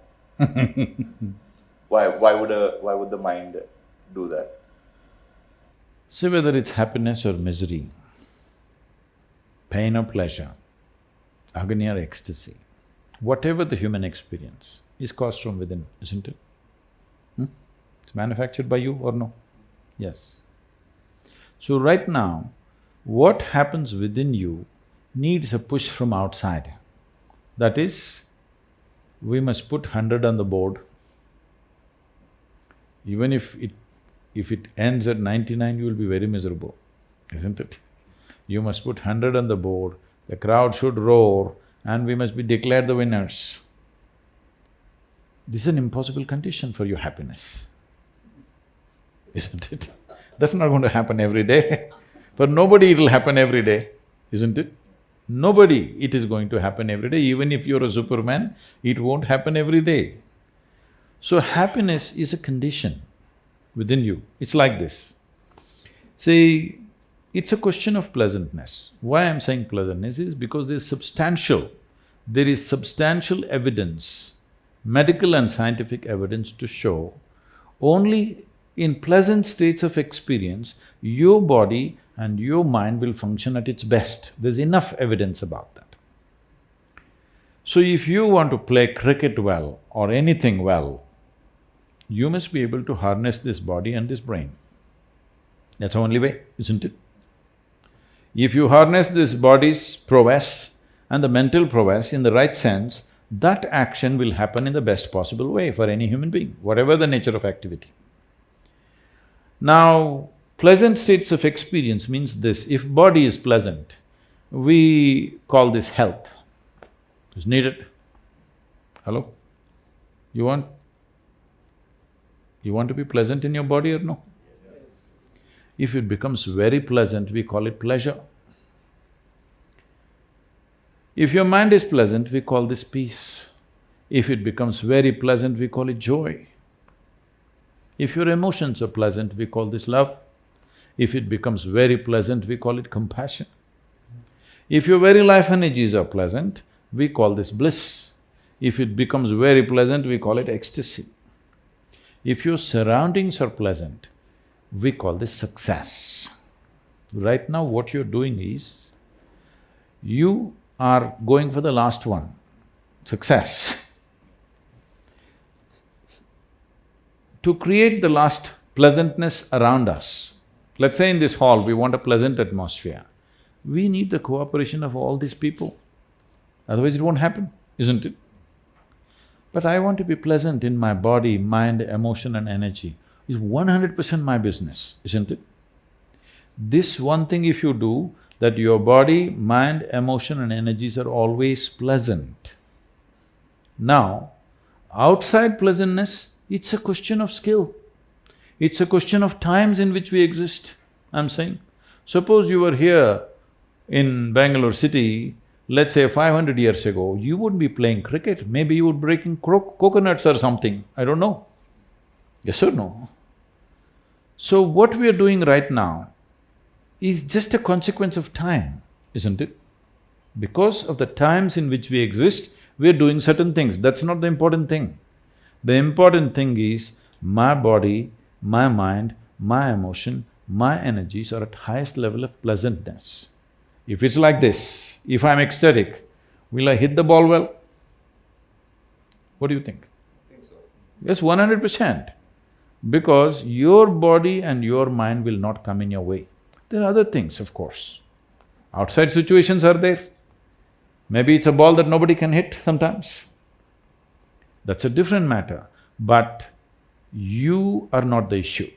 Why would the mind do that? See, whether it's happiness or misery, pain or pleasure, agony or ecstasy, whatever the human experience is caused from within, isn't it? It's manufactured by you or no? Yes. So right now, what happens within you needs a push from outside. That is, we must put 100 on the board. Even if it ends at 99, you will be very miserable, isn't it? You must put 100 on the board, the crowd should roar, and we must be declared the winners. This is an impossible condition for your happiness. isn't it? That's not going to happen every day. For nobody it'll happen every day, isn't it? Nobody it is going to happen every day. Even if you're a Superman, it won't happen every day. So happiness is a condition within you. It's like this. See, it's a question of pleasantness. Why I'm saying pleasantness is because there is substantial evidence, medical and scientific evidence to show only in pleasant states of experience, your body and your mind will function at its best. There's enough evidence about that. So if you want to play cricket well or anything well, you must be able to harness this body and this brain. That's the only way, isn't it? If you harness this body's prowess and the mental prowess in the right sense, that action will happen in the best possible way for any human being, whatever the nature of activity. Now, pleasant states of experience means this: if body is pleasant, we call this health. It's needed. Hello? You want to be pleasant in your body or no? If it becomes very pleasant, we call it pleasure. If your mind is pleasant, we call this peace. If it becomes very pleasant, we call it joy. If your emotions are pleasant, we call this love. If it becomes very pleasant, we call it compassion. If your very life energies are pleasant, we call this bliss. If it becomes very pleasant, we call it ecstasy. If your surroundings are pleasant, we call this success. Right now what you're doing is, you are going for the last one, success. To create the last pleasantness around us, let's say in this hall we want a pleasant atmosphere, we need the cooperation of all these people, otherwise it won't happen, isn't it? But I want to be pleasant in my body, mind, emotion and energy. Is 100% my business, isn't it? This one thing if you do, that your body, mind, emotion and energies are always pleasant. Now, outside pleasantness, it's a question of skill. It's a question of times in which we exist, I'm saying. Suppose you were here in Bangalore city, let's say 500 years ago, you wouldn't be playing cricket, maybe you would be breaking coconuts or something, I don't know. Yes or no? So what we are doing right now is just a consequence of time, isn't it? Because of the times in which we exist, we are doing certain things, that's not the important thing. The important thing is, my body, my mind, my emotion, my energies are at highest level of pleasantness. If it's like this, if I'm ecstatic, will I hit the ball well? What do you think? I think so. Yes, 100%. Because your body and your mind will not come in your way. There are other things, of course. Outside situations are there. Maybe it's a ball that nobody can hit sometimes. That's a different matter, but you are not the issue.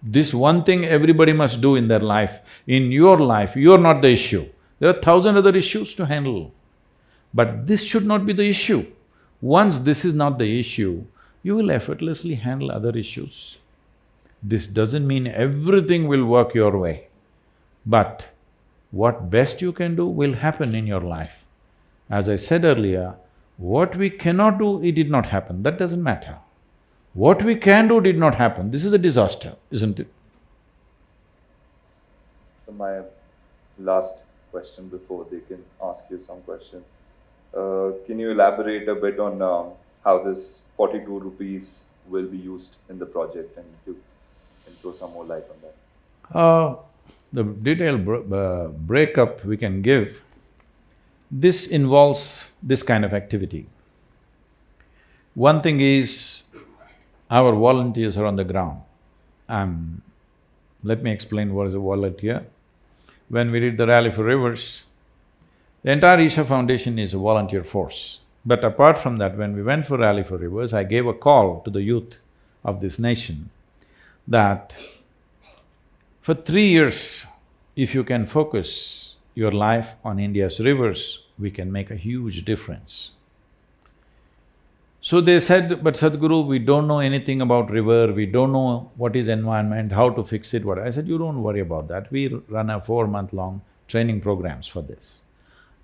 This one thing everybody must do in their life, in your life, you're not the issue. There are 1,000 other issues to handle. But this should not be the issue. Once this is not the issue, you will effortlessly handle other issues. This doesn't mean everything will work your way, but what best you can do will happen in your life. As I said earlier, what we cannot do, it did not happen, that doesn't matter. What we can do did not happen, this is a disaster, isn't it? So my last question before they can ask you some question. Can you elaborate a bit on how this 42 rupees will be used in the project, and you can throw some more light on that? The detailed breakup we can give, this involves this kind of activity. One thing is, our volunteers are on the ground. Let me explain what is a volunteer. When we did the Rally for Rivers, the entire Isha Foundation is a volunteer force. But apart from that, when we went for Rally for Rivers, I gave a call to the youth of this nation that for 3 years, if you can focus your life on India's rivers, we can make a huge difference. So they said, but Sadhguru, we don't know anything about river, we don't know what is environment, how to fix it, what… I said, you don't worry about that, we run a 4-month-long training programs for this.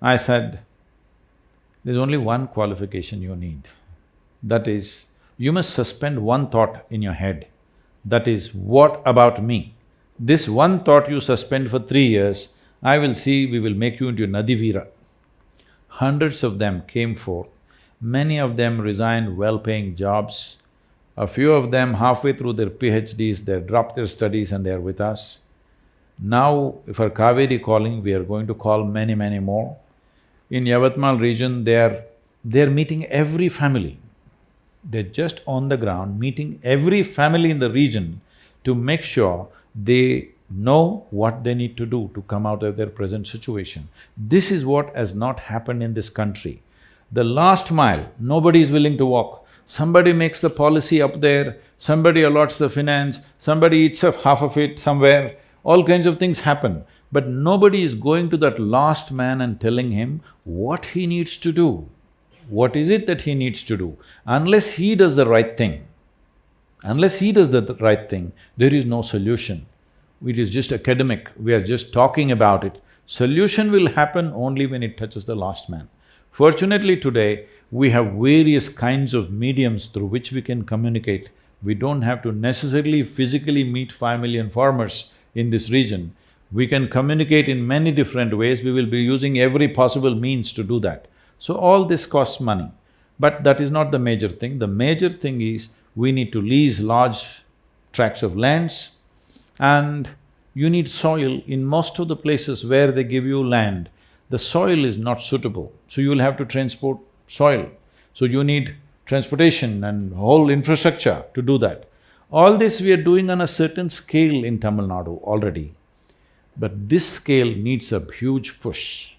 I said, there's only one qualification you need. That is, you must suspend one thought in your head. That is, what about me? This one thought you suspend for 3 years, I will see, we will make you into a Nadivira. Hundreds of them came forth. Many of them resigned well-paying jobs. A few of them halfway through their PhDs, they dropped their studies and they are with us. Now, for Kaveri calling, we are going to call many, many more. In Yavatmal region, they're meeting every family. They're just on the ground, meeting every family in the region to make sure they know what they need to do to come out of their present situation. This is what has not happened in this country. The last mile, nobody is willing to walk. Somebody makes the policy up there, somebody allots the finance, somebody eats up half of it somewhere, all kinds of things happen. But nobody is going to that last man and telling him what he needs to do. What is it that he needs to do? Unless he does the right thing, there is no solution. It is just academic, we are just talking about it. Solution will happen only when it touches the last man. Fortunately today, we have various kinds of mediums through which we can communicate. We don't have to necessarily physically meet 5 million farmers in this region. We can communicate in many different ways, we will be using every possible means to do that. So all this costs money, but that is not the major thing. The major thing is, we need to lease large tracts of lands and you need soil. In most of the places where they give you land, the soil is not suitable, so you will have to transport soil. So you need transportation and whole infrastructure to do that. All this we are doing on a certain scale in Tamil Nadu already, but this scale needs a huge push.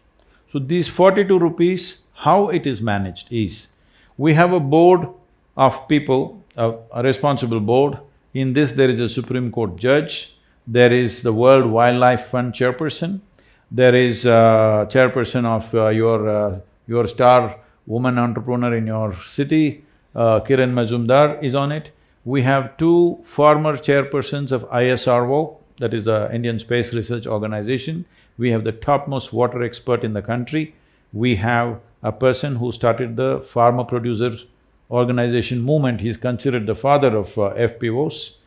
So these 42 rupees, how it is managed is, we have a board of people, a responsible board. In this there is a Supreme Court judge, there is the World Wildlife Fund chairperson, there is chairperson of your star woman entrepreneur in your city, Kiran Majumdar is on it. We have 2 former chairpersons of ISRO, that is the Indian Space Research Organization. We have the topmost water expert in the country. We have a person who started the farmer producer organization movement, he's considered the father of FPOs.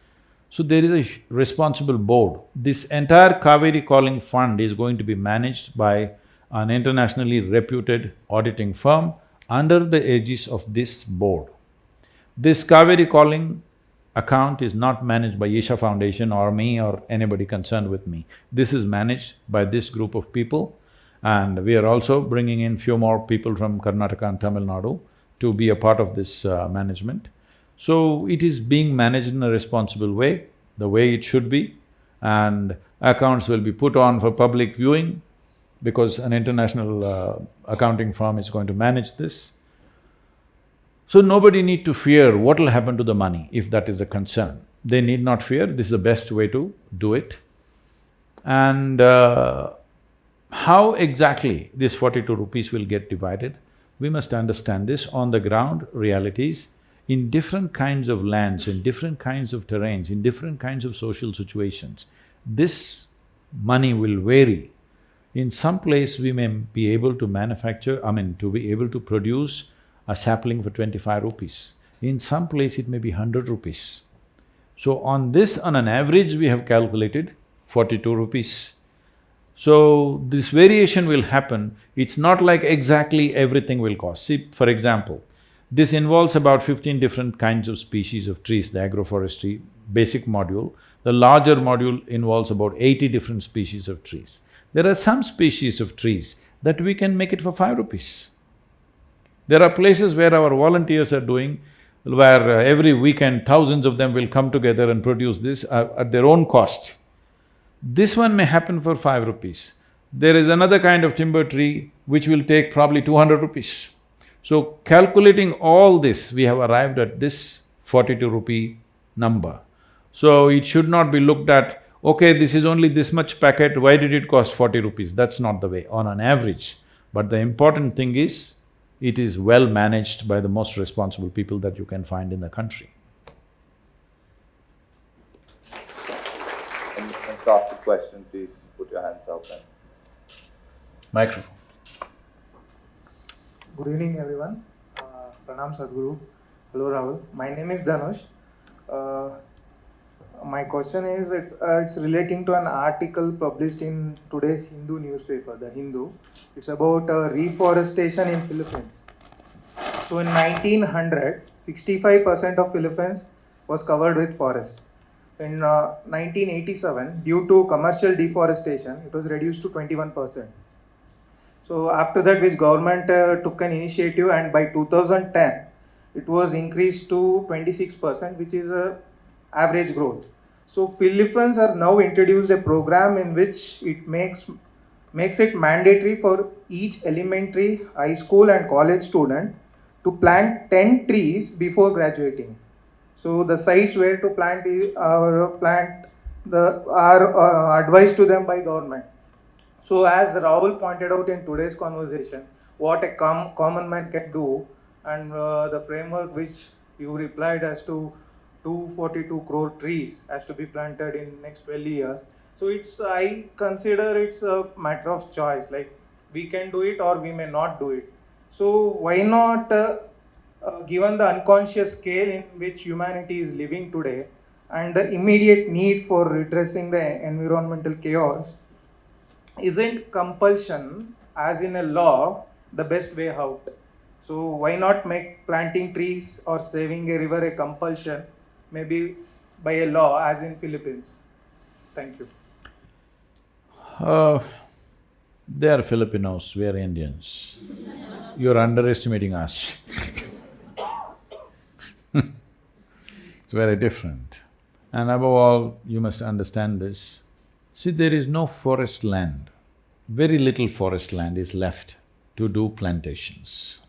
So there is a responsible board. This entire Kaveri Calling Fund is going to be managed by an internationally reputed auditing firm under the aegis of this board. This Kaveri Calling account is not managed by Isha Foundation or me or anybody concerned with me. This is managed by this group of people, and we are also bringing in few more people from Karnataka and Tamil Nadu to be a part of this management. So it is being managed in a responsible way, the way it should be, and accounts will be put on for public viewing because an international accounting firm is going to manage this. So nobody need to fear what will happen to the money if that is a concern. They need not fear, this is the best way to do it. And how exactly this 42 rupees will get divided, we must understand this on the ground realities. In different kinds of lands, in different kinds of terrains, in different kinds of social situations, this money will vary. In some place we may be able to manufacture, to be able to produce a sapling for 25 rupees. In some place it may be 100 rupees. So on this, on an average, we have calculated 42 rupees. So this variation will happen, it's not like exactly everything will cost. See, for example, this involves about 15 different kinds of species of trees, the agroforestry basic module. The larger module involves about 80 different species of trees. There are some species of trees that we can make it for 5 rupees. There are places where our volunteers are doing, where every weekend thousands of them will come together and produce this at their own cost. This one may happen for 5 rupees. There is another kind of timber tree which will take probably 200 rupees. So calculating all this, we have arrived at this 42 rupee number. So it should not be looked at, okay, this is only this much packet, why did it cost 40 rupees? That's not the way, on an average. But the important thing is, it is well managed by the most responsible people that you can find in the country. And if you want to ask a question, please put your hands up and… Microphone. Good evening, everyone. Pranam Sadhguru. Hello, Rahul. My name is Dhanush. My question is, it's relating to an article published in today's Hindu newspaper, The Hindu. It's about reforestation in Philippines. So in 1900, 65% of Philippines was covered with forest. In 1987, due to commercial deforestation, it was reduced to 21%. So after that, which government took an initiative, and by 2010, it was increased to 26%, which is a average growth. So Philippines has now introduced a program in which it makes it mandatory for each elementary, high school and college student to plant 10 trees before graduating. So the sites where to plant are advised to them by government. So as Rahul pointed out in today's conversation, what a common man can do, and the framework which you replied as to 242 crore trees has to be planted in next 12 years. So I consider it's a matter of choice, like we can do it or we may not do it. So why not, given the unconscious scale in which humanity is living today and the immediate need for redressing the environmental chaos, isn't compulsion, as in a law, the best way out? So why not make planting trees or saving a river a compulsion, maybe by a law, as in Philippines? Thank you. They are Filipinos, we are Indians. You're underestimating us. It's very different. And above all, you must understand this. See, there is no forest land. Very little forest land is left to do plantations.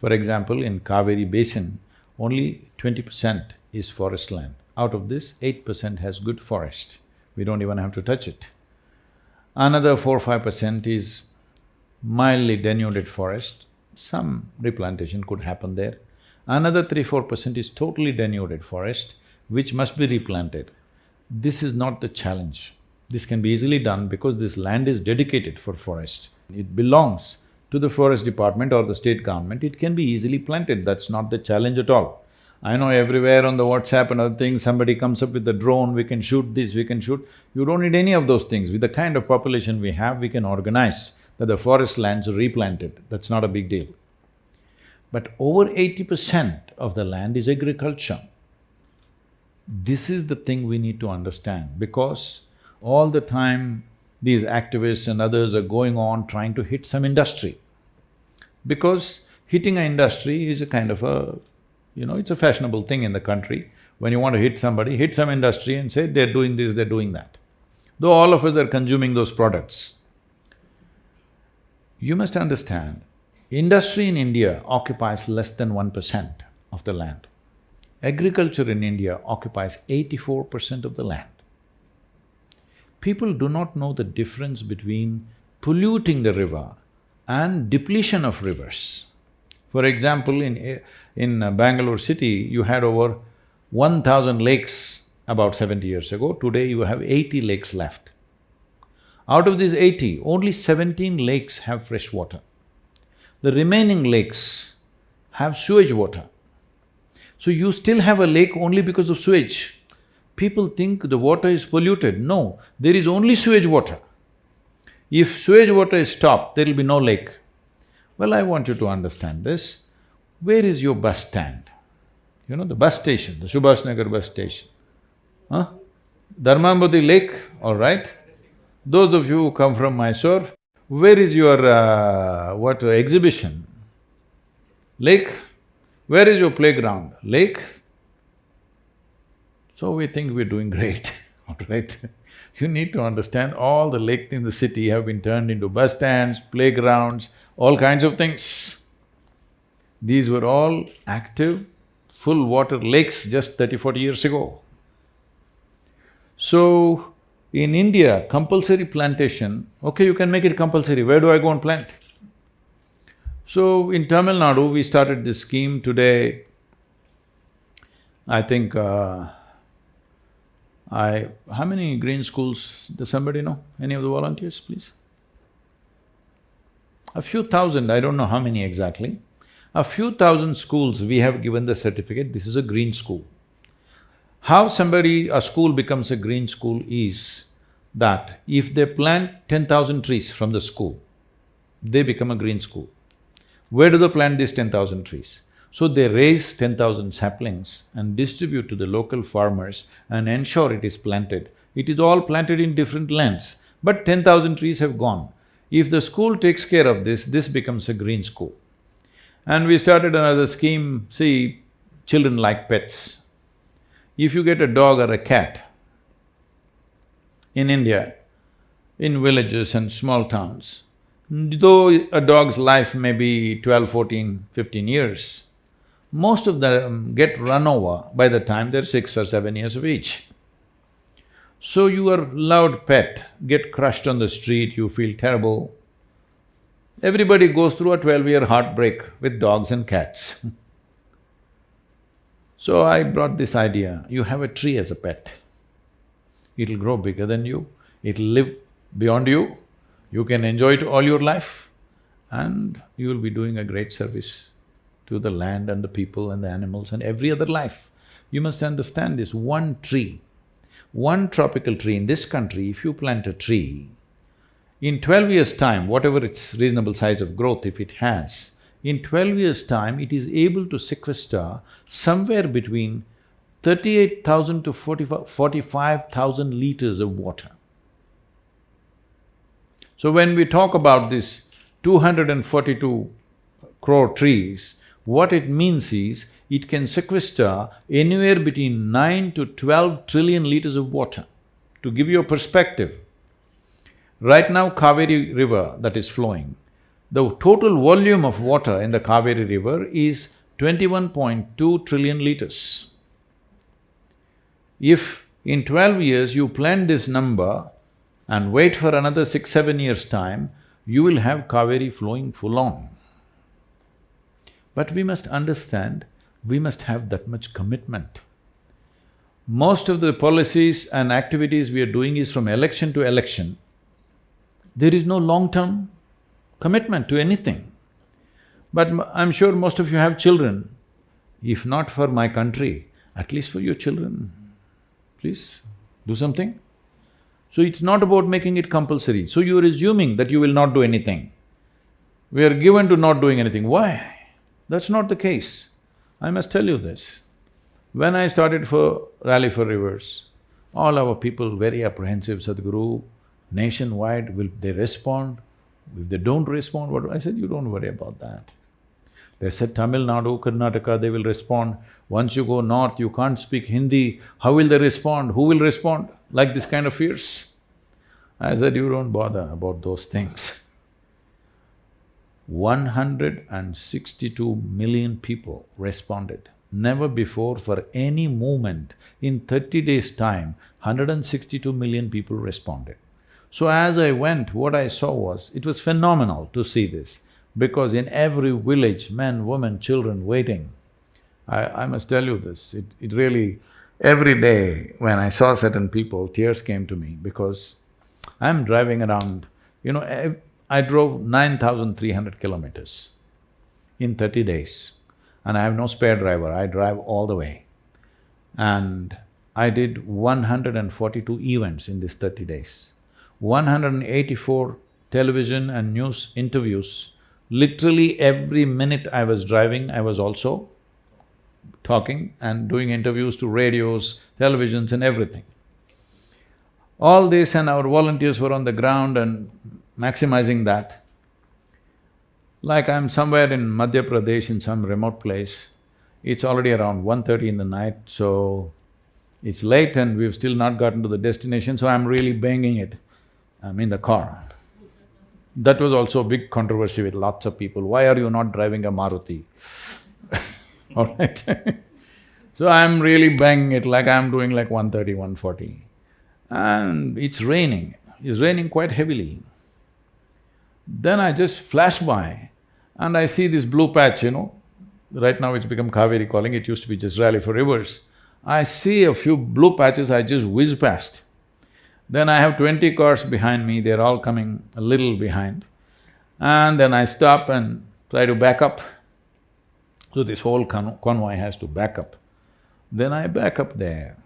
For example, in Kaveri Basin, only 20% is forest land. Out of this, 8% has good forest. We don't even have to touch it. Another 4–5% is mildly denuded forest. Some replantation could happen there. Another 3–4% is totally denuded forest, which must be replanted. This is not the challenge. This can be easily done because this land is dedicated for forest. It belongs to the forest department or the state government, it can be easily planted, that's not the challenge at all. I know everywhere on the WhatsApp and other things, somebody comes up with a drone, we can shoot this, we can shoot… You don't need any of those things. With the kind of population we have, we can organize that the forest lands are replanted, that's not a big deal. But over 80% of the land is agriculture. This is the thing we need to understand, because all the time these activists and others are going on trying to hit some industry. Because hitting an industry is a kind of a… it's a fashionable thing in the country. When you want to hit somebody, hit some industry and say, they're doing this, they're doing that. Though all of us are consuming those products. You must understand, industry in India occupies less than 1% of the land. Agriculture in India occupies 84% of the land. People do not know the difference between polluting the river and depletion of rivers. For example, in Bangalore city, you had over 1,000 lakes about 70 years ago. Today you have 80 lakes left. Out of these 80, only 17 lakes have fresh water. The remaining lakes have sewage water. So you still have a lake only because of sewage. People think the water is polluted. No, there is only sewage water. If sewage water is stopped, there will be no lake. Well, I want you to understand this. Where is your bus stand? You know, the bus station, the Subhash Nagar bus station. Huh? Dharmambudi Lake, all right. Those of you who come from Mysore, where is your exhibition? Lake? Where is your playground? Lake? So we think we're doing great, all right. You need to understand all the lakes in the city have been turned into bus stands, playgrounds, all kinds of things. These were all active, full water lakes just 30–40 years ago. So, in India, compulsory plantation, okay, you can make it compulsory, where do I go and plant? So in Tamil Nadu, we started this scheme today. I think, how many green schools, does somebody know? Any of the volunteers, please? A few thousand, I don't know how many exactly. A few thousand schools we have given the certificate, this is a green school. How a school becomes a green school is that if they plant 10,000 trees from the school, they become a green school. Where do they plant these 10,000 trees? So they raise 10,000 saplings and distribute to the local farmers and ensure it is planted. It is all planted in different lands, but 10,000 trees have gone. If the school takes care of this becomes a green school. And we started another scheme, see, children like pets. If you get a dog or a cat, in India, in villages and small towns, though a dog's life may be 12, 14, 15 years, most of them get run over by the time they're 6 or 7 years of age. So your loved pet get crushed on the street, you feel terrible. Everybody goes through a 12-year heartbreak with dogs and cats. So I brought this idea, you have a tree as a pet. It'll grow bigger than you, it'll live beyond you, you can enjoy it all your life, and you will be doing a great service to the land and the people and the animals and every other life. You must understand this, one tree, one tropical tree in this country, if you plant a tree, in 12 years' time, whatever its reasonable size of growth if it has, in 12 years' time, it is able to sequester somewhere between 38,000 to 45,000 liters of water. So when we talk about this 242 crore trees, what it means is, it can sequester anywhere between 9 to 12 trillion liters of water. To give you a perspective, right now Kaveri river that is flowing, the total volume of water in the Kaveri river is 21.2 trillion liters. If in 12 years you plant this number and wait for another 6-7 years' time, you will have Kaveri flowing full on. But we must understand, we must have that much commitment. Most of the policies and activities we are doing is from election to election. There is no long-term commitment to anything. But I'm sure most of you have children. If not for my country, at least for your children, please do something. So it's not about making it compulsory. So you're assuming that you will not do anything. We are given to not doing anything. Why? That's not the case. I must tell you this. When I started for Rally for Rivers, all our people very apprehensive, Sadhguru, nationwide, will they respond? If they don't respond, what… I said, you don't worry about that. They said Tamil Nadu, Karnataka, they will respond. Once you go north, you can't speak Hindi, how will they respond? Who will respond? Like this kind of fears. I said, you don't bother about those things. 162 million people responded. Never before for any movement, in 30 days' time, 162 million people responded. So as I went, what I saw was, it was phenomenal to see this, because in every village, men, women, children waiting. I must tell you this, it really… Every day when I saw certain people, tears came to me because I'm driving around, I drove 9,300 kilometers in 30 days and I have no spare driver, I drive all the way. And I did 142 events in these 30 days, 184 television and news interviews. Literally every minute I was driving, I was also talking and doing interviews to radios, televisions and everything. All this, and our volunteers were on the ground and maximizing that. Like I'm somewhere in Madhya Pradesh in some remote place, it's already around 1:30 in the night, so it's late and we've still not gotten to the destination, so I'm really banging it. I'm in the car. That was also a big controversy with lots of people, why are you not driving a Maruti? All right So I'm really banging it like I'm doing like 130, 140. And it's raining quite heavily. Then I just flashed by And I see this blue patch, right now it's become Kaveri calling, it used to be just Rally for Rivers. I see a few blue patches, I just whiz past. Then I have 20 cars behind me, they're all coming a little behind. And then I stop and try to back up. So this whole convoy has to back up. Then I back up there.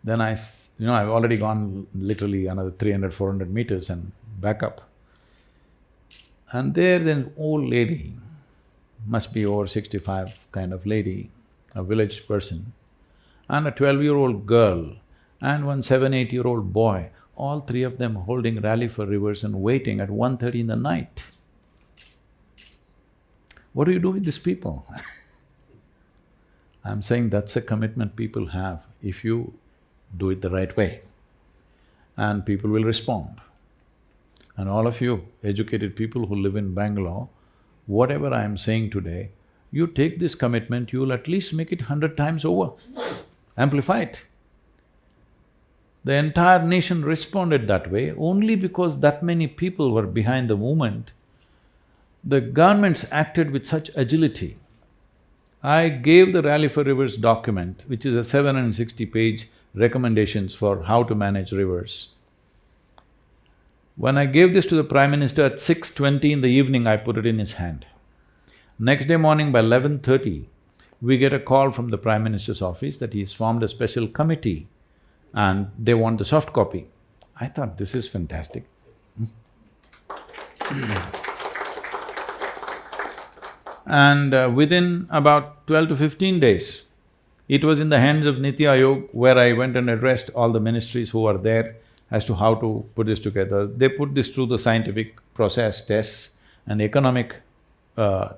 Then I've already gone literally another 300, 400 meters and back up. And there's an old lady, must be over 65 kind of lady, a village person, and a 12-year-old girl and one 7, 8-year-old boy, all three of them holding Rally for Rivers and waiting at 1:30 in the night. What do you do with these people? I'm saying that's a commitment people have if you do it the right way, and people will respond. And all of you educated people who live in Bangalore, whatever I am saying today, you take this commitment, you'll at least make it 100 times over, amplify it. The entire nation responded that way only because that many people were behind the movement. The governments acted with such agility. I gave the Rally for Rivers document, which is a 760-page recommendations for how to manage rivers. When I gave this to the Prime Minister at 6:20 in the evening, I put it in his hand. Next day morning by 11:30, we get a call from the Prime Minister's office that he's formed a special committee and they want the soft copy. I thought, this is fantastic. And within about 12 to 15 days, it was in the hands of Niti Aayog, where I went and addressed all the ministries who are there as to how to put this together. They put this through the scientific process tests and economic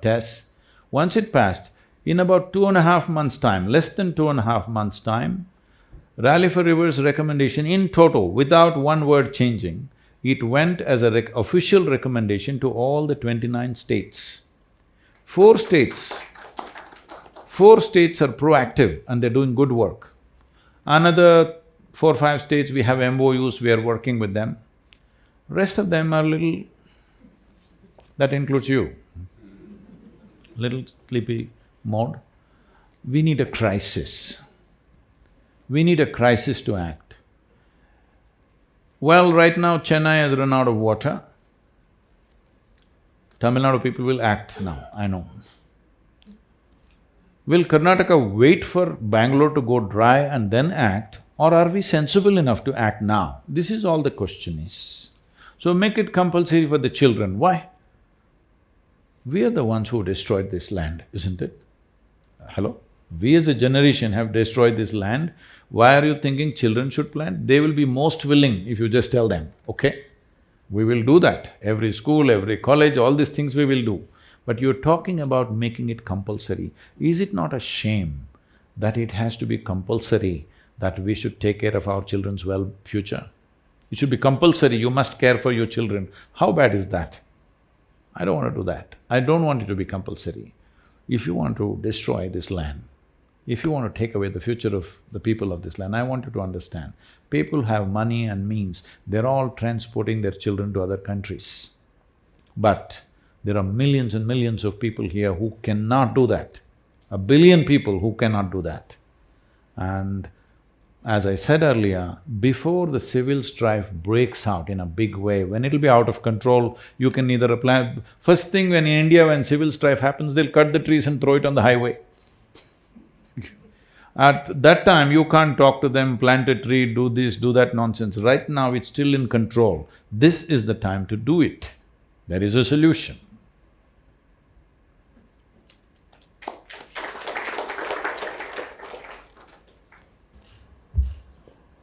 tests. Once it passed, in about 2.5 months' time, less than 2.5 months' time, Rally for Rivers recommendation in total, without one word changing, it went as a official recommendation to all the 29 states. Four states are proactive and they're doing good work. Another 4, 5 states, we have MOUs, we are working with them. Rest of them are little… that includes you, little sleepy mode. We need a crisis. We need a crisis to act. Well, right now Chennai has run out of water. Tamil Nadu people will act now, I know. Will Karnataka wait for Bangalore to go dry and then act, or are we sensible enough to act now? This is all the question is. So make it compulsory for the children. Why? We are the ones who destroyed this land, isn't it? Hello? We as a generation have destroyed this land. Why are you thinking children should plant? They will be most willing if you just tell them, okay? We will do that. Every school, every college, all these things we will do. But you're talking about making it compulsory. Is it not a shame that it has to be compulsory, that we should take care of our children's future? It should be compulsory, you must care for your children. How bad is that? I don't want to do that. I don't want it to be compulsory. If you want to destroy this land, if you want to take away the future of the people of this land, I want you to understand, people have money and means, they're all transporting their children to other countries. But there are millions and millions of people here who cannot do that. 1 billion people who cannot do that. And as I said earlier, before the civil strife breaks out in a big way, when it'll be out of control, you can either apply… First thing when in India, when civil strife happens, they'll cut the trees and throw it on the highway. At that time, you can't talk to them, plant a tree, do this, do that nonsense. Right now, it's still in control. This is the time to do it. There is a solution.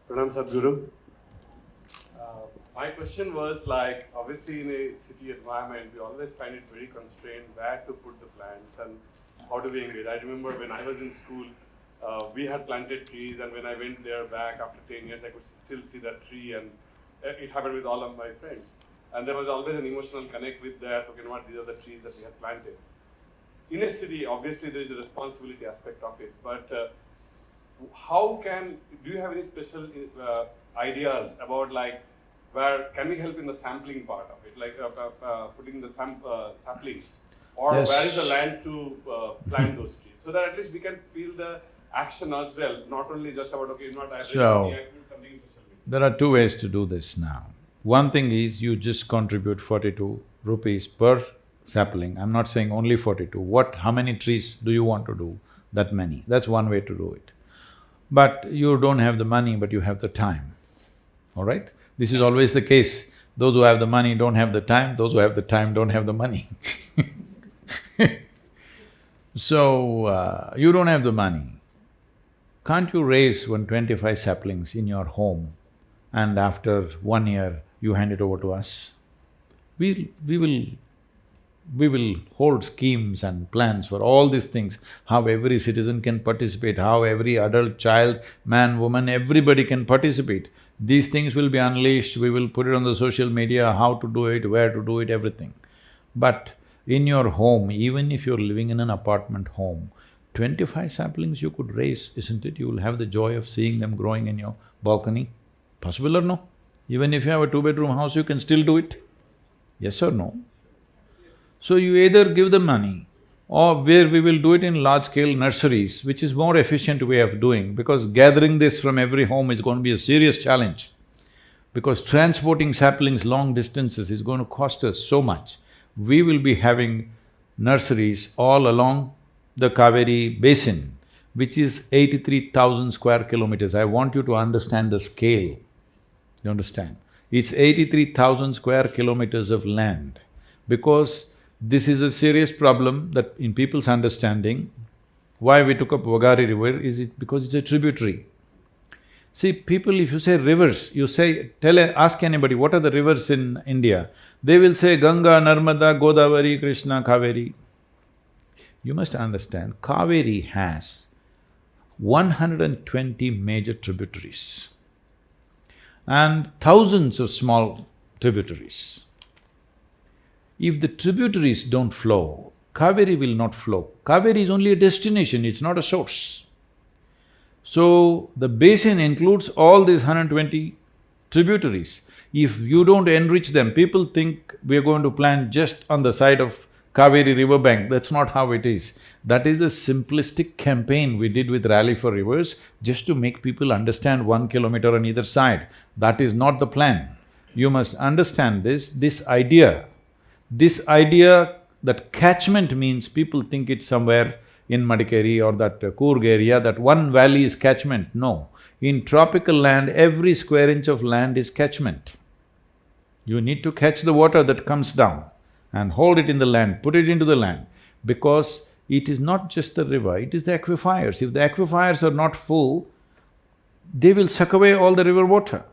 Pranam Sadhguru. My question was like, obviously in a city environment, we always find it very constrained where to put the plants and how do we engage. I remember when I was in school, we had planted trees, and when I went there back after 10 years, I could still see that tree, and it happened with all of my friends. And there was always an emotional connect with that, okay, what these are the trees that we had planted. In a city, obviously there is a responsibility aspect of it, but do you have any special ideas about like where can we help in the sampling part of it, like putting the saplings, or Yes. where is the land to plant those trees, so that at least we can feel the action as well, not only just about, okay, not I So- something social media. There are two ways to do this now. One thing is you just contribute 42 rupees per sapling. I'm not saying only 42. How many trees do you want to do? That many. That's one way to do it. But you don't have the money, but you have the time, all right? This is always the case. Those who have the money don't have the time, those who have the time don't have the money. So, you don't have the money. Can't you raise 125 saplings in your home and after 1 year you hand it over to us? We will hold schemes and plans for all these things, how every citizen can participate, how every adult, child, man, woman, everybody can participate. These things will be unleashed, we will put it on the social media, how to do it, where to do it, everything. But in your home, even if you're living in an apartment home, 25 saplings you could raise, isn't it? You will have the joy of seeing them growing in your balcony. Possible or no? Even if you have a two-bedroom house, you can still do it. Yes or no? So you either give the money, or where we will do it in large-scale nurseries, which is more efficient way of doing, because gathering this from every home is going to be a serious challenge. Because transporting saplings long distances is going to cost us so much. We will be having nurseries all along the Kaveri basin, which is 83,000 square kilometers. I want you to understand the scale, you understand? It's 83,000 square kilometers of land, because this is a serious problem that in people's understanding, why we took up Vagari river is because it's a tributary. See, people, if you say rivers, ask anybody, what are the rivers in India? They will say Ganga, Narmada, Godavari, Krishna, Kaveri. You must understand, Kaveri has 120 major tributaries and thousands of small tributaries. If the tributaries don't flow, Kaveri will not flow. Kaveri is only a destination, it's not a source. So, the basin includes all these 120 tributaries. If you don't enrich them, people think we are going to plant just on the side of Kaveri riverbank. That's not how it is. That is a simplistic campaign we did with Rally for Rivers, just to make people understand 1 kilometer on either side. That is not the plan. You must understand this idea that catchment means people think it's somewhere in Madikeri or that Coorg area, that one valley is catchment. No. In tropical land, every square inch of land is catchment. You need to catch the water that comes down and hold it in the land, put it into the land, because it is not just the river, it is the aquifers. If the aquifers are not full, they will suck away all the river water.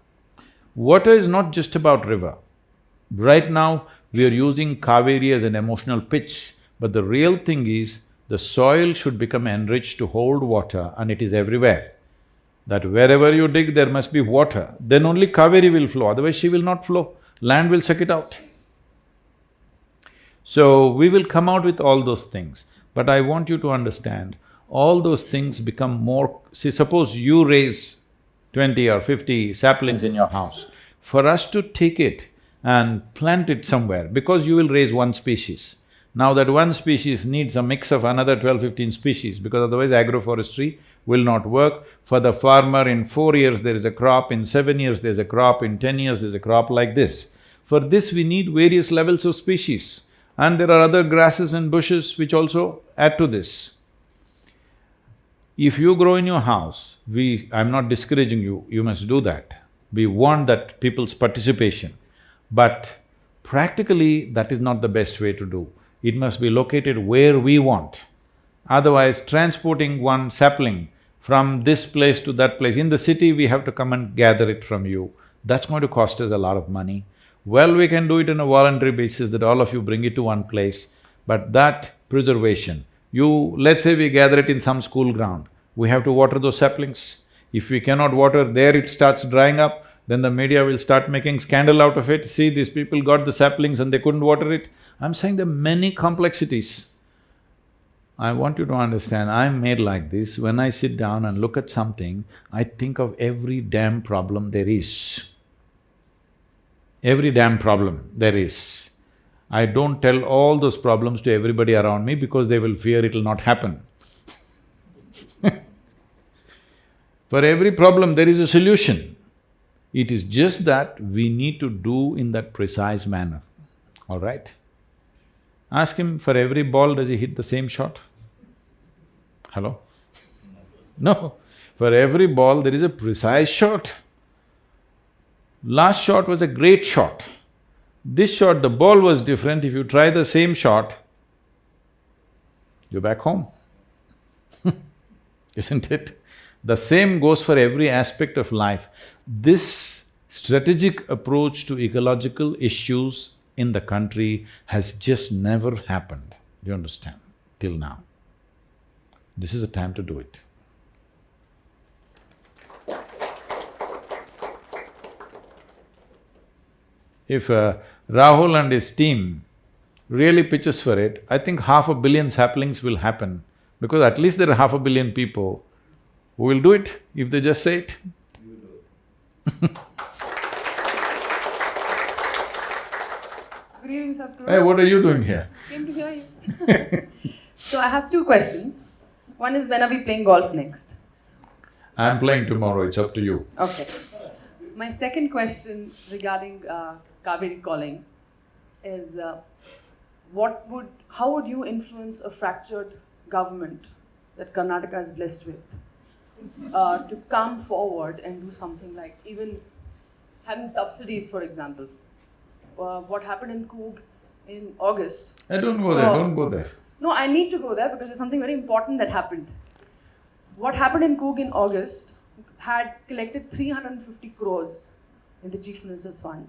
Water is not just about river. Right now, we are using Kaveri as an emotional pitch, but the real thing is, the soil should become enriched to hold water, and it is everywhere. That wherever you dig, there must be water, then only Kaveri will flow, otherwise she will not flow, land will suck it out. So, we will come out with all those things, but I want you to understand, all those things become more… See, suppose you raise 20 or 50 saplings in your house. For us to take it and plant it somewhere, because you will raise one species. Now that one species needs a mix of another 12-15 species, because otherwise agroforestry will not work. For the farmer, in 4 years there is a crop, in 7 years there's a crop, in 10 years there's a crop like this. For this we need various levels of species, and there are other grasses and bushes which also add to this. If you grow in your house, I'm not discouraging you, you must do that. We want that people's participation, but practically that is not the best way to do. It must be located where we want. Otherwise, transporting one sapling from this place to that place, in the city we have to come and gather it from you, that's going to cost us a lot of money. Well, we can do it on a voluntary basis, that all of you bring it to one place, but that preservation, let's say we gather it in some school ground, we have to water those saplings. If we cannot water there, it starts drying up, then the media will start making scandal out of it. See, these people got the saplings and they couldn't water it. I'm saying there are many complexities. I want you to understand, I'm made like this, when I sit down and look at something, I think of every damn problem there is. every damn problem there is. I don't tell all those problems to everybody around me because they will fear it'll not happen. For every problem there is a solution. It is just that we need to do in that precise manner, all right? Ask him, for every ball does he hit the same shot? Hello? No, for every ball there is a precise shot. Last shot was a great shot. This shot, the ball was different. If you try the same shot, you're back home. Isn't it? The same goes for every aspect of life. This strategic approach to ecological issues in the country has just never happened, you understand, till now. This is the time to do it. If Rahul and his team really pitches for it, I think 500 million saplings will happen, because at least there are 500 million people who will do it if they just say it. Good evening, Sadhguru. Hey, what are you doing here? Came to hear you. So I have two questions. One is, when are we playing golf next? I'm playing tomorrow, it's up to you. Okay. My second question regarding Kaveri calling is, how would you influence a fractured government that Karnataka is blessed with to come forward and do something like even having subsidies, for example? What happened in Coog in August? Don't go there, don't go there. No, I need to go there because there's something very important that happened. What happened in Coog in August had collected 350 crores in the Chief Minister's Fund.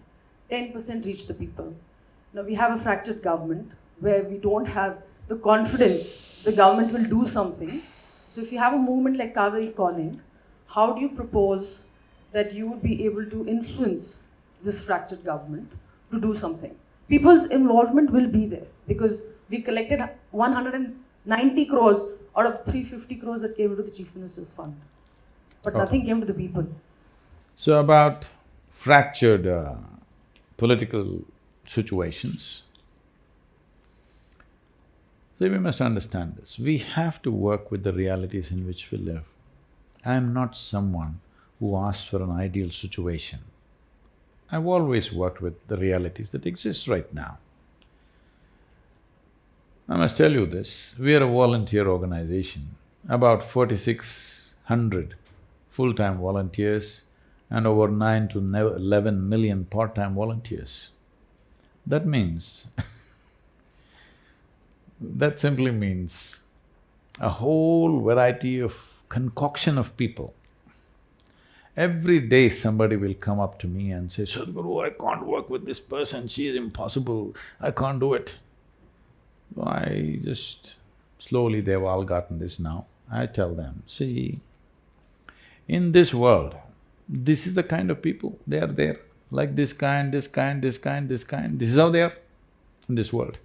10% reached the people. Now we have a fractured government where we don't have the confidence the government will do something. So if you have a movement like Kaveri calling, how do you propose that you would be able to influence this fractured government to do something? People's involvement will be there because we collected 190 crores out of 350 crores that came into the Chief Minister's Fund. But nothing came to the people. So about fractured political situations, so we must understand this. We have to work with the realities in which we live. I am not someone who asks for an ideal situation. I've always worked with the realities that exist right now. I must tell you this, we are a volunteer organization, about 4,600 full-time volunteers and over 9 to 11 million part-time volunteers. That means that simply means a whole variety of concoction of people. Every day somebody will come up to me and say, Sadhguru, I can't work with this person, she is impossible, I can't do it. I just… slowly they've all gotten this now. I tell them, see, in this world, this is the kind of people, they are there. Like this kind, this kind, this kind, this kind, this is how they are in this world.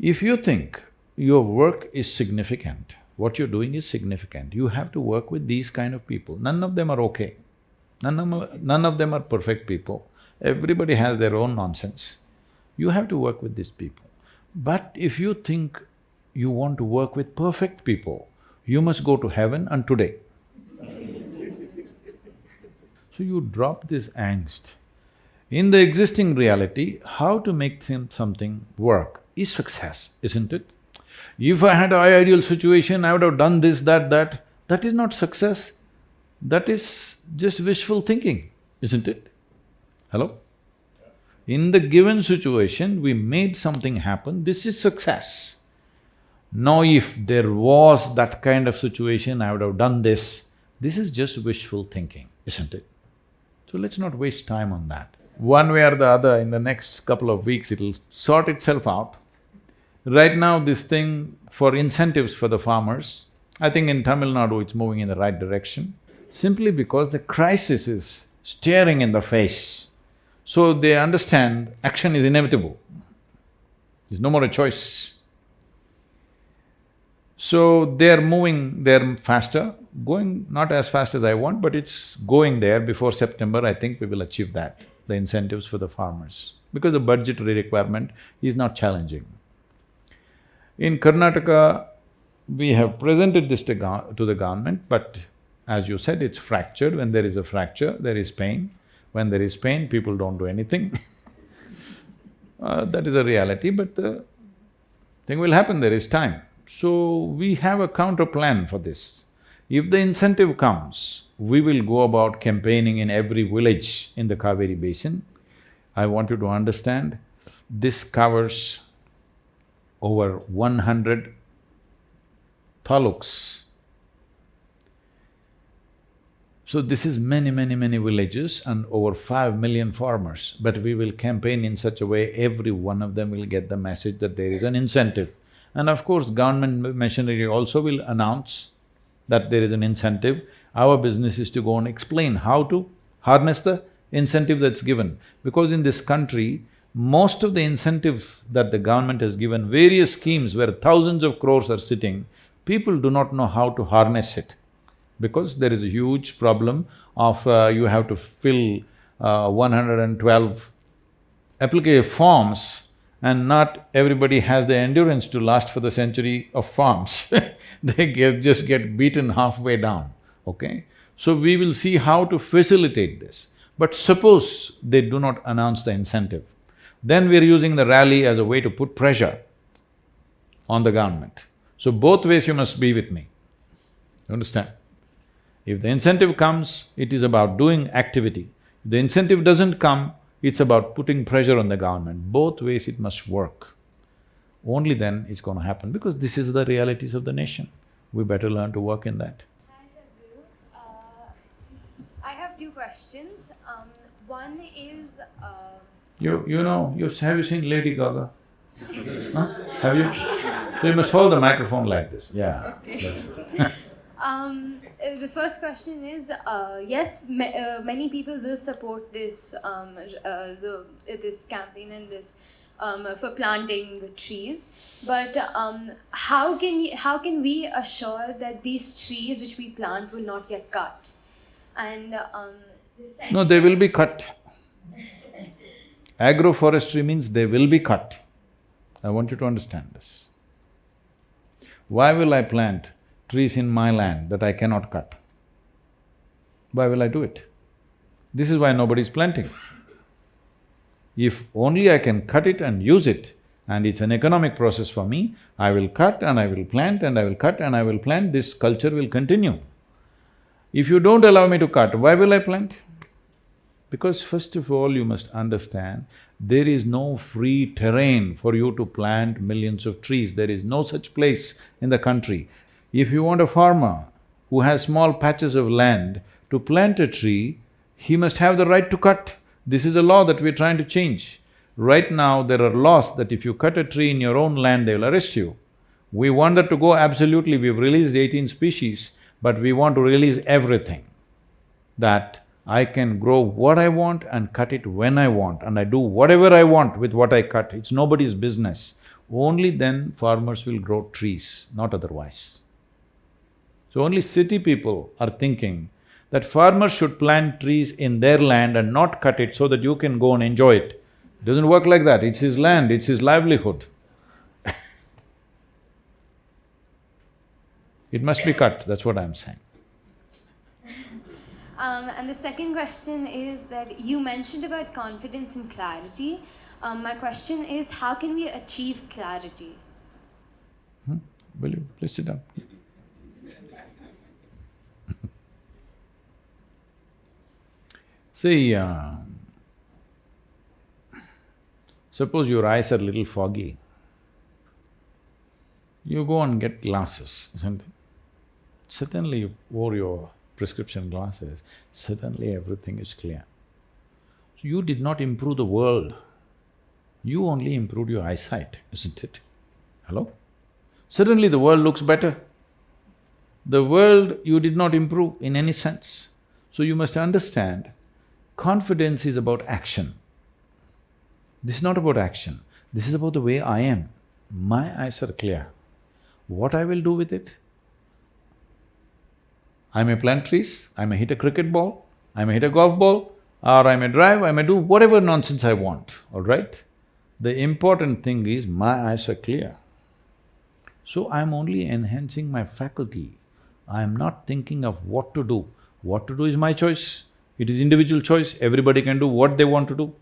If you think your work is significant, what you're doing is significant, you have to work with these kind of people. None of them are okay. None of them are perfect people. Everybody has their own nonsense. You have to work with these people. But if you think you want to work with perfect people, you must go to heaven and today. So you drop this angst. In the existing reality, how to make something work is success, isn't it? If I had an ideal situation, I would have done this, that, that. That is not success. That is just wishful thinking, isn't it? Hello? In the given situation, we made something happen, this is success. Now if there was that kind of situation, I would have done this. This is just wishful thinking, isn't it? So let's not waste time on that. One way or the other, in the next couple of weeks, it'll sort itself out. Right now, this thing for incentives for the farmers, I think in Tamil Nadu it's moving in the right direction, simply because the crisis is staring in the face. So they understand action is inevitable. There's no more a choice. So they're moving, they're faster, going not as fast as I want, but it's going there. Before September, I think we will achieve that, the incentives for the farmers, because the budgetary requirement is not challenging. In Karnataka, we have presented this to the government, but as you said, it's fractured. When there is a fracture, there is pain. When there is pain, people don't do anything. That is a reality, but the thing will happen, there is time. So, we have a counter plan for this. If the incentive comes, we will go about campaigning in every village in the Kaveri basin. I want you to understand, this covers over 100 taluks. So this is many villages and over 5 million farmers, but we will campaign in such a way every one of them will get the message that there is an incentive. And of course, government machinery also will announce that there is an incentive. Our business is to go and explain how to harness the incentive that's given. Because in this country, most of the incentive that the government has given, various schemes where thousands of crores are sitting, people do not know how to harness it. Because there is a huge problem of you have to fill 112 application forms, and not everybody has the endurance to last for the century of forms. They just get beaten halfway down, okay? So we will see how to facilitate this. But suppose they do not announce the incentive, then we are using the rally as a way to put pressure on the government. So both ways you must be with me, you understand? If the incentive comes, it is about doing activity. If the incentive doesn't come, it's about putting pressure on the government. Both ways it must work. Only then it's going to happen, because this is the realities of the nation. We better learn to work in that. Hi, Sadhguru. I have two questions. One is… Have you seen Lady Gaga? Huh? Have you? So you must hold the microphone like this, yeah. Okay. The first question is, yes, many people will support this this campaign and this for planting the trees. But how can we assure that these trees which we plant will not get cut? And No, they will be cut. Agroforestry means they will be cut. I want you to understand this. Why will I plant trees in my land that I cannot cut? Why will I do it? This is why nobody is planting. If only I can cut it and use it, and it's an economic process for me, I will cut and I will plant and I will cut and I will plant, this culture will continue. If you don't allow me to cut, why will I plant? Because first of all, you must understand, there is no free terrain for you to plant millions of trees. There is no such place in the country. If you want a farmer who has small patches of land to plant a tree, he must have the right to cut. This is a law that we're trying to change. Right now, there are laws that if you cut a tree in your own land, they will arrest you. We want that to go absolutely. We've released 18 species, but we want to release everything. That I can grow what I want and cut it when I want, and I do whatever I want with what I cut. It's nobody's business. Only then farmers will grow trees, not otherwise. So only city people are thinking that farmers should plant trees in their land and not cut it so that you can go and enjoy it. It doesn't work like that, it's his land, it's his livelihood. It must be cut, that's what I'm saying. And the second question is that you mentioned about confidence and clarity. My question is, how can we achieve clarity? Will you please sit down? See, suppose your eyes are a little foggy, you go and get glasses, isn't it? Suddenly you wore your prescription glasses, suddenly everything is clear. So you did not improve the world, you only improved your eyesight, isn't it? Hello? Suddenly the world looks better. The world you did not improve in any sense. So you must understand, confidence is about action. This is not about action, this is about the way I am. My eyes are clear. What I will do with it? I may plant trees, I may hit a cricket ball, I may hit a golf ball, or I may drive, I may do whatever nonsense I want, all right? The important thing is my eyes are clear. So I'm only enhancing my faculty. I'm not thinking of what to do. What to do is my choice. It is individual choice, everybody can do what they want to do.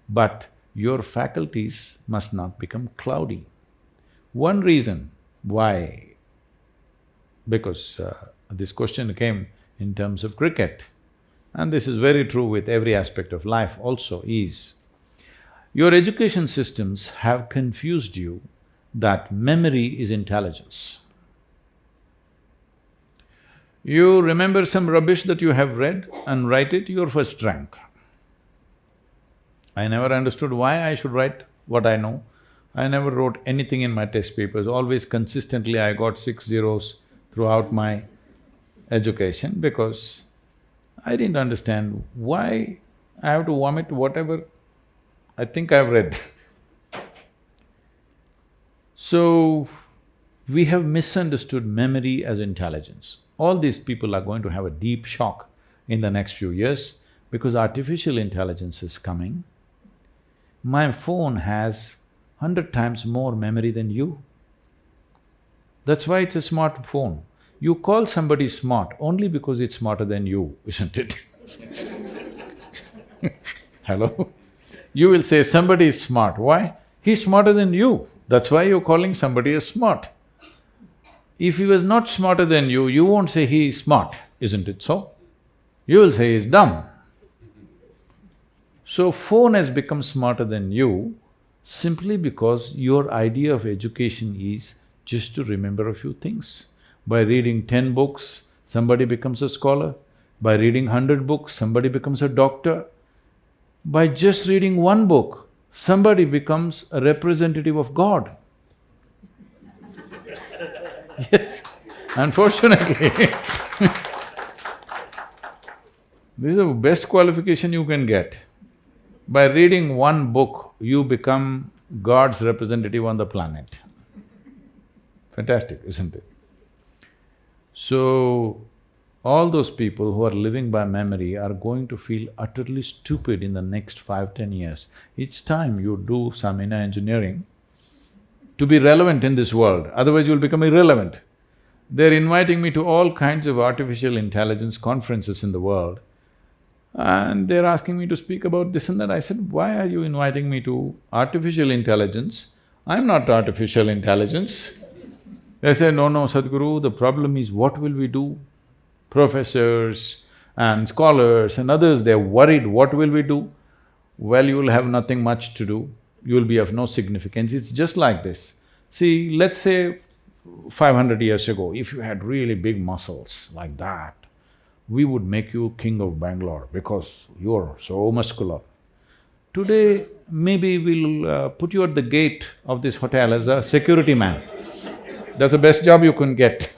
But your faculties must not become cloudy. One reason why, because this question came in terms of cricket, and this is very true with every aspect of life also, is your education systems have confused you that memory is intelligence. You remember some rubbish that you have read and write it, you're first rank. I never understood why I should write what I know. I never wrote anything in my test papers, always consistently I got 6 zeros throughout my education because I didn't understand why I have to vomit whatever I think I've read. So, we have misunderstood memory as intelligence. All these people are going to have a deep shock in the next few years because artificial intelligence is coming. My phone has 100 times more memory than you. That's why it's a smart phone. You call somebody smart only because it's smarter than you, isn't it? Hello? You will say somebody is smart, why? He's smarter than you, that's why you're calling somebody as smart. If he was not smarter than you won't say he is smart, isn't it so? You will say he's dumb. So, phone has become smarter than you simply because your idea of education is just to remember a few things. By reading 10 books, somebody becomes a scholar. By reading 100 books, somebody becomes a doctor. By just reading one book, somebody becomes a representative of God. Yes, unfortunately this is the best qualification you can get. By reading one book, you become God's representative on the planet. Fantastic, isn't it? So, all those people who are living by memory are going to feel utterly stupid in the next 5–10 years. It's time you do some inner engineering to be relevant in this world, otherwise you'll become irrelevant. They're inviting me to all kinds of artificial intelligence conferences in the world, and they're asking me to speak about this and that. I said, why are you inviting me to artificial intelligence? I'm not artificial intelligence. They say, no, Sadhguru, the problem is what will we do? Professors and scholars and others, they're worried, what will we do? Well, you'll have nothing much to do, you'll be of no significance. It's just like this. See, let's say 500 years ago, if you had really big muscles like that, we would make you king of Bangalore because you're so muscular. Today, maybe we'll put you at the gate of this hotel as a security man. That's the best job you can get.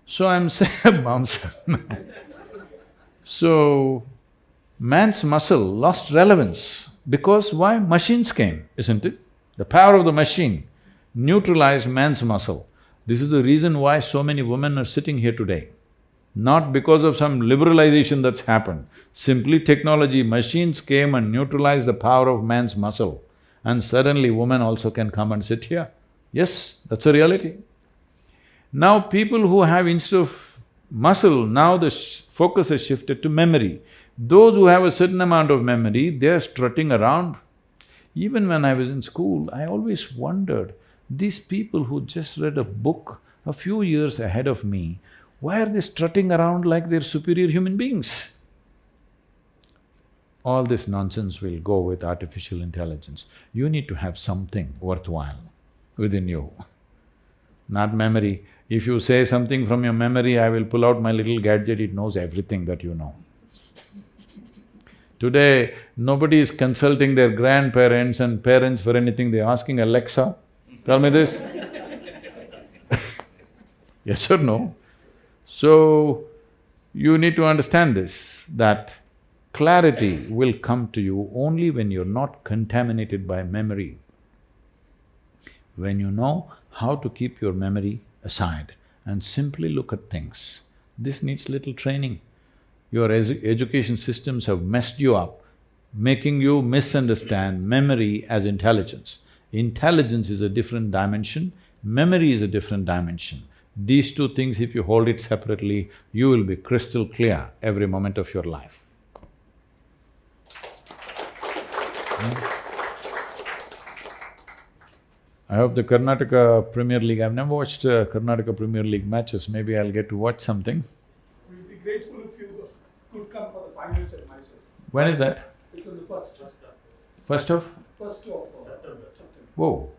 So I'm saying, bouncer. So, man's muscle lost relevance because why? Machines came, isn't it? The power of the machine neutralized man's muscle. This is the reason why so many women are sitting here today. Not because of some liberalization that's happened, simply technology, machines came and neutralized the power of man's muscle, and suddenly women also can come and sit here. Yes, that's a reality. Now people who have instead of muscle, now the focus has shifted to memory. Those who have a certain amount of memory, they're strutting around. Even when I was in school, I always wondered, these people who just read a book a few years ahead of me, why are they strutting around like they're superior human beings? All this nonsense will go with artificial intelligence. You need to have something worthwhile within you, not memory. If you say something from your memory, I will pull out my little gadget, it knows everything that you know. Today, nobody is consulting their grandparents and parents for anything, they're asking Alexa, tell me this. Yes or no? So, you need to understand this, that clarity will come to you only when you're not contaminated by memory. When you know how to keep your memory aside and simply look at things, this needs little training. Your education systems have messed you up, making you misunderstand memory as intelligence. Intelligence is a different dimension, memory is a different dimension. These two things, if you hold it separately, you will be crystal clear every moment of your life. I hope the Karnataka Premier League… I've never watched Karnataka Premier League matches, maybe I'll get to watch something. We'll be grateful if you could come for the finals at Mysore. When is that? It's on the first. First of? First of September. Whoa!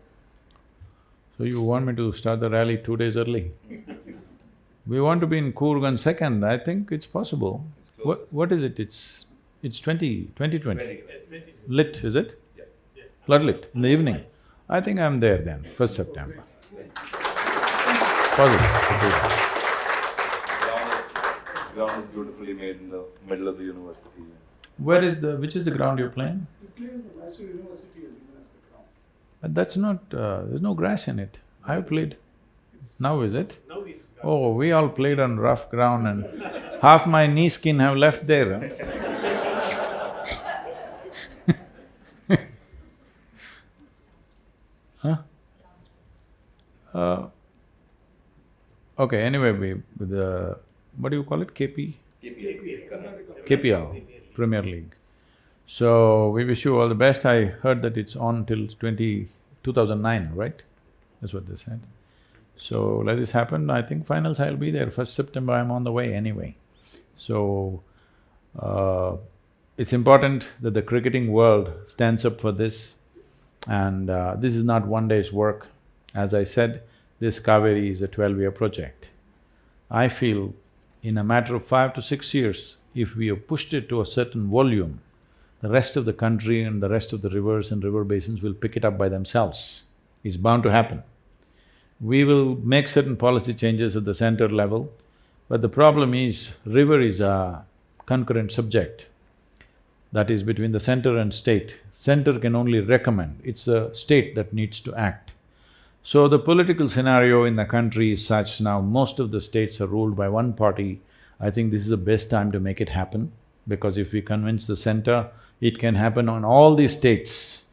So you want me to start the rally 2 days early? We want to be in Coorg on 2nd, I think it's possible. What is it? It's 2020. Lit, is it? Yeah. Flood lit, in the evening. I think I'm there then, 1st September. Positive. Ground is beautifully made in the middle of the university. Which is the ground you're playing? We play in the Mysore University as given as the ground. But that's not… there's no grass in it. I've played. Now is it? Now we Oh, we all played on rough ground and half my knee skin have left there, huh? Okay, anyway, what do you call it, KP? KPL, Premier League. So, we wish you all the best. I heard that it's on till 2009, right? That's what they said. So, let this happen. I think finals I'll be there. 1st September I'm on the way anyway. So, it's important that the cricketing world stands up for this, and this is not one day's work. As I said, this Kaveri is a 12-year project. I feel in a matter of 5 to 6 years, if we have pushed it to a certain volume, the rest of the country and the rest of the rivers and river basins will pick it up by themselves. It's bound to happen. We will make certain policy changes at the center level, but the problem is, river is a concurrent subject. That is between the center and state. Center can only recommend, it's the state that needs to act. So the political scenario in the country is such now, most of the states are ruled by one party. I think this is the best time to make it happen, because if we convince the center, it can happen on all these states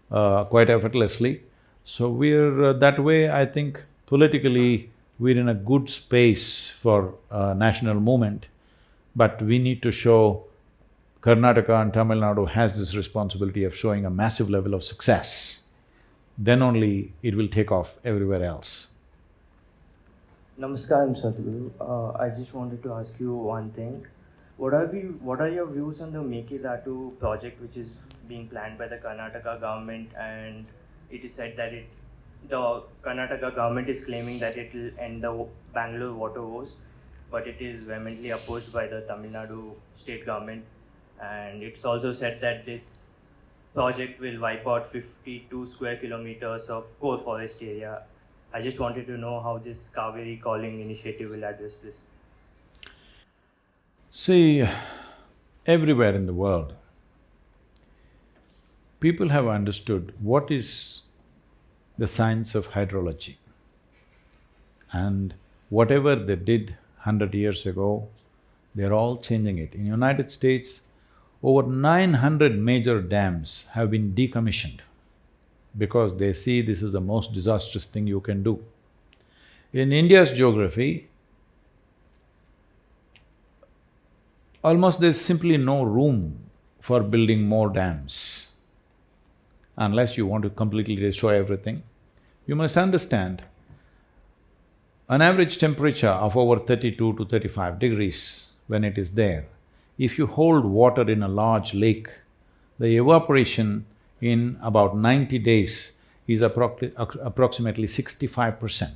quite effortlessly. So we're… that way, I think politically, we're in a good space for national movement, but we need to show Karnataka and Tamil Nadu has this responsibility of showing a massive level of success. Then only it will take off everywhere else. Namaskaram, Sadhguru. I just wanted to ask you one thing. What are your views on the Mekilatu project which is being planned by the Karnataka government, and it is said that the Karnataka government is claiming that it will end the Bangalore water woes, but it is vehemently opposed by the Tamil Nadu state government, and it's also said that this project will wipe out 52 square kilometers of core forest area. I just wanted to know how this Kaveri Calling initiative will address this. See, everywhere in the world, people have understood what is the science of hydrology. And whatever they did 100 years ago, they're all changing it. In United States, over 900 major dams have been decommissioned because they see this is the most disastrous thing you can do. In India's geography, almost there's simply no room for building more dams unless you want to completely destroy everything. You must understand, an average temperature of over 32 to 35 degrees when it is there, if you hold water in a large lake, the evaporation in about 90 days is approximately 65%.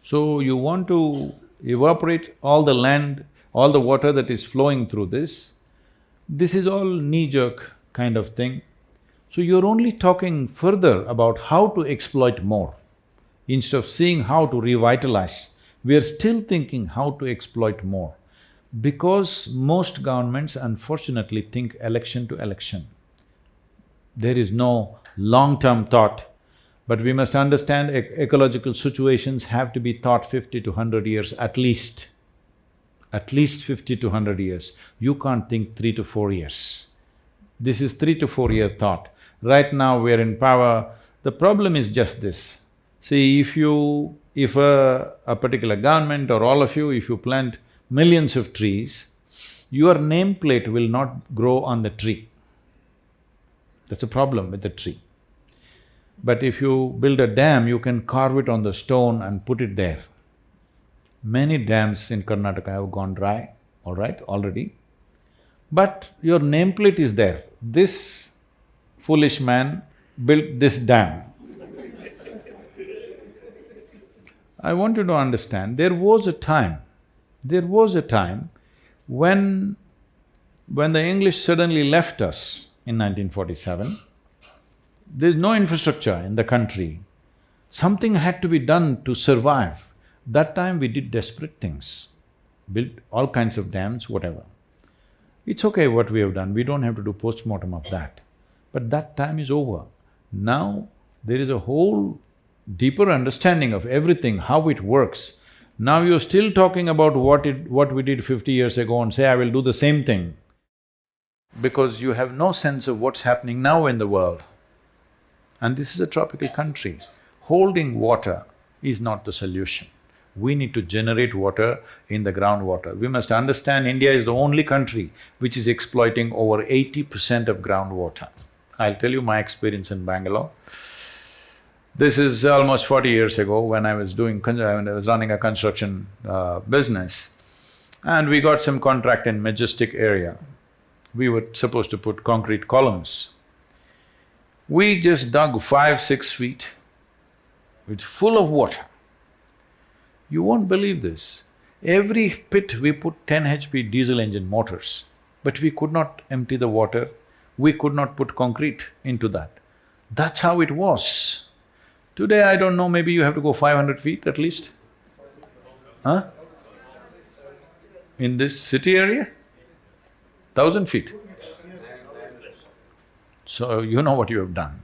So you want to evaporate all the land, all the water that is flowing through this is all knee-jerk kind of thing. So you're only talking further about how to exploit more. Instead of seeing how to revitalize, we are still thinking how to exploit more. Because most governments unfortunately think election to election. There is no long-term thought. But we must understand ecological situations have to be thought 50 to 100 years at least. At least 50 to 100 years. You can't think 3 to 4 years. This is 3 to 4 year thought. Right now we are in power. The problem is just this. See, if a particular government or all of you, if you plant millions of trees, your nameplate will not grow on the tree. That's a problem with the tree. But if you build a dam, you can carve it on the stone and put it there. Many dams in Karnataka have gone dry, all right, already. But your nameplate is there. This foolish man built this dam. I want you to understand, there was a time when the English suddenly left us in 1947, there's no infrastructure in the country. Something had to be done to survive. That time we did desperate things, built all kinds of dams, whatever. It's okay what we have done, we don't have to do post-mortem of that. But that time is over. Now there is a whole deeper understanding of everything, how it works. Now you're still talking about what we did 50 years ago and say, I will do the same thing. Because you have no sense of what's happening now in the world. And this is a tropical country. Holding water is not the solution. We need to generate water in the groundwater. We must understand India is the only country which is exploiting over 80% of groundwater. I'll tell you my experience in Bangalore. This is almost 40 years ago when I was running a construction business, and we got some contract in Majestic area. We were supposed to put concrete columns. We just dug 5-6 feet. It's full of water. You won't believe this. Every pit we put 10 HP diesel engine motors, but we could not empty the water, we could not put concrete into that. That's how it was. Today, I don't know, maybe you have to go 500 feet at least. Huh? In this city area? 1,000 feet. So you know what you have done.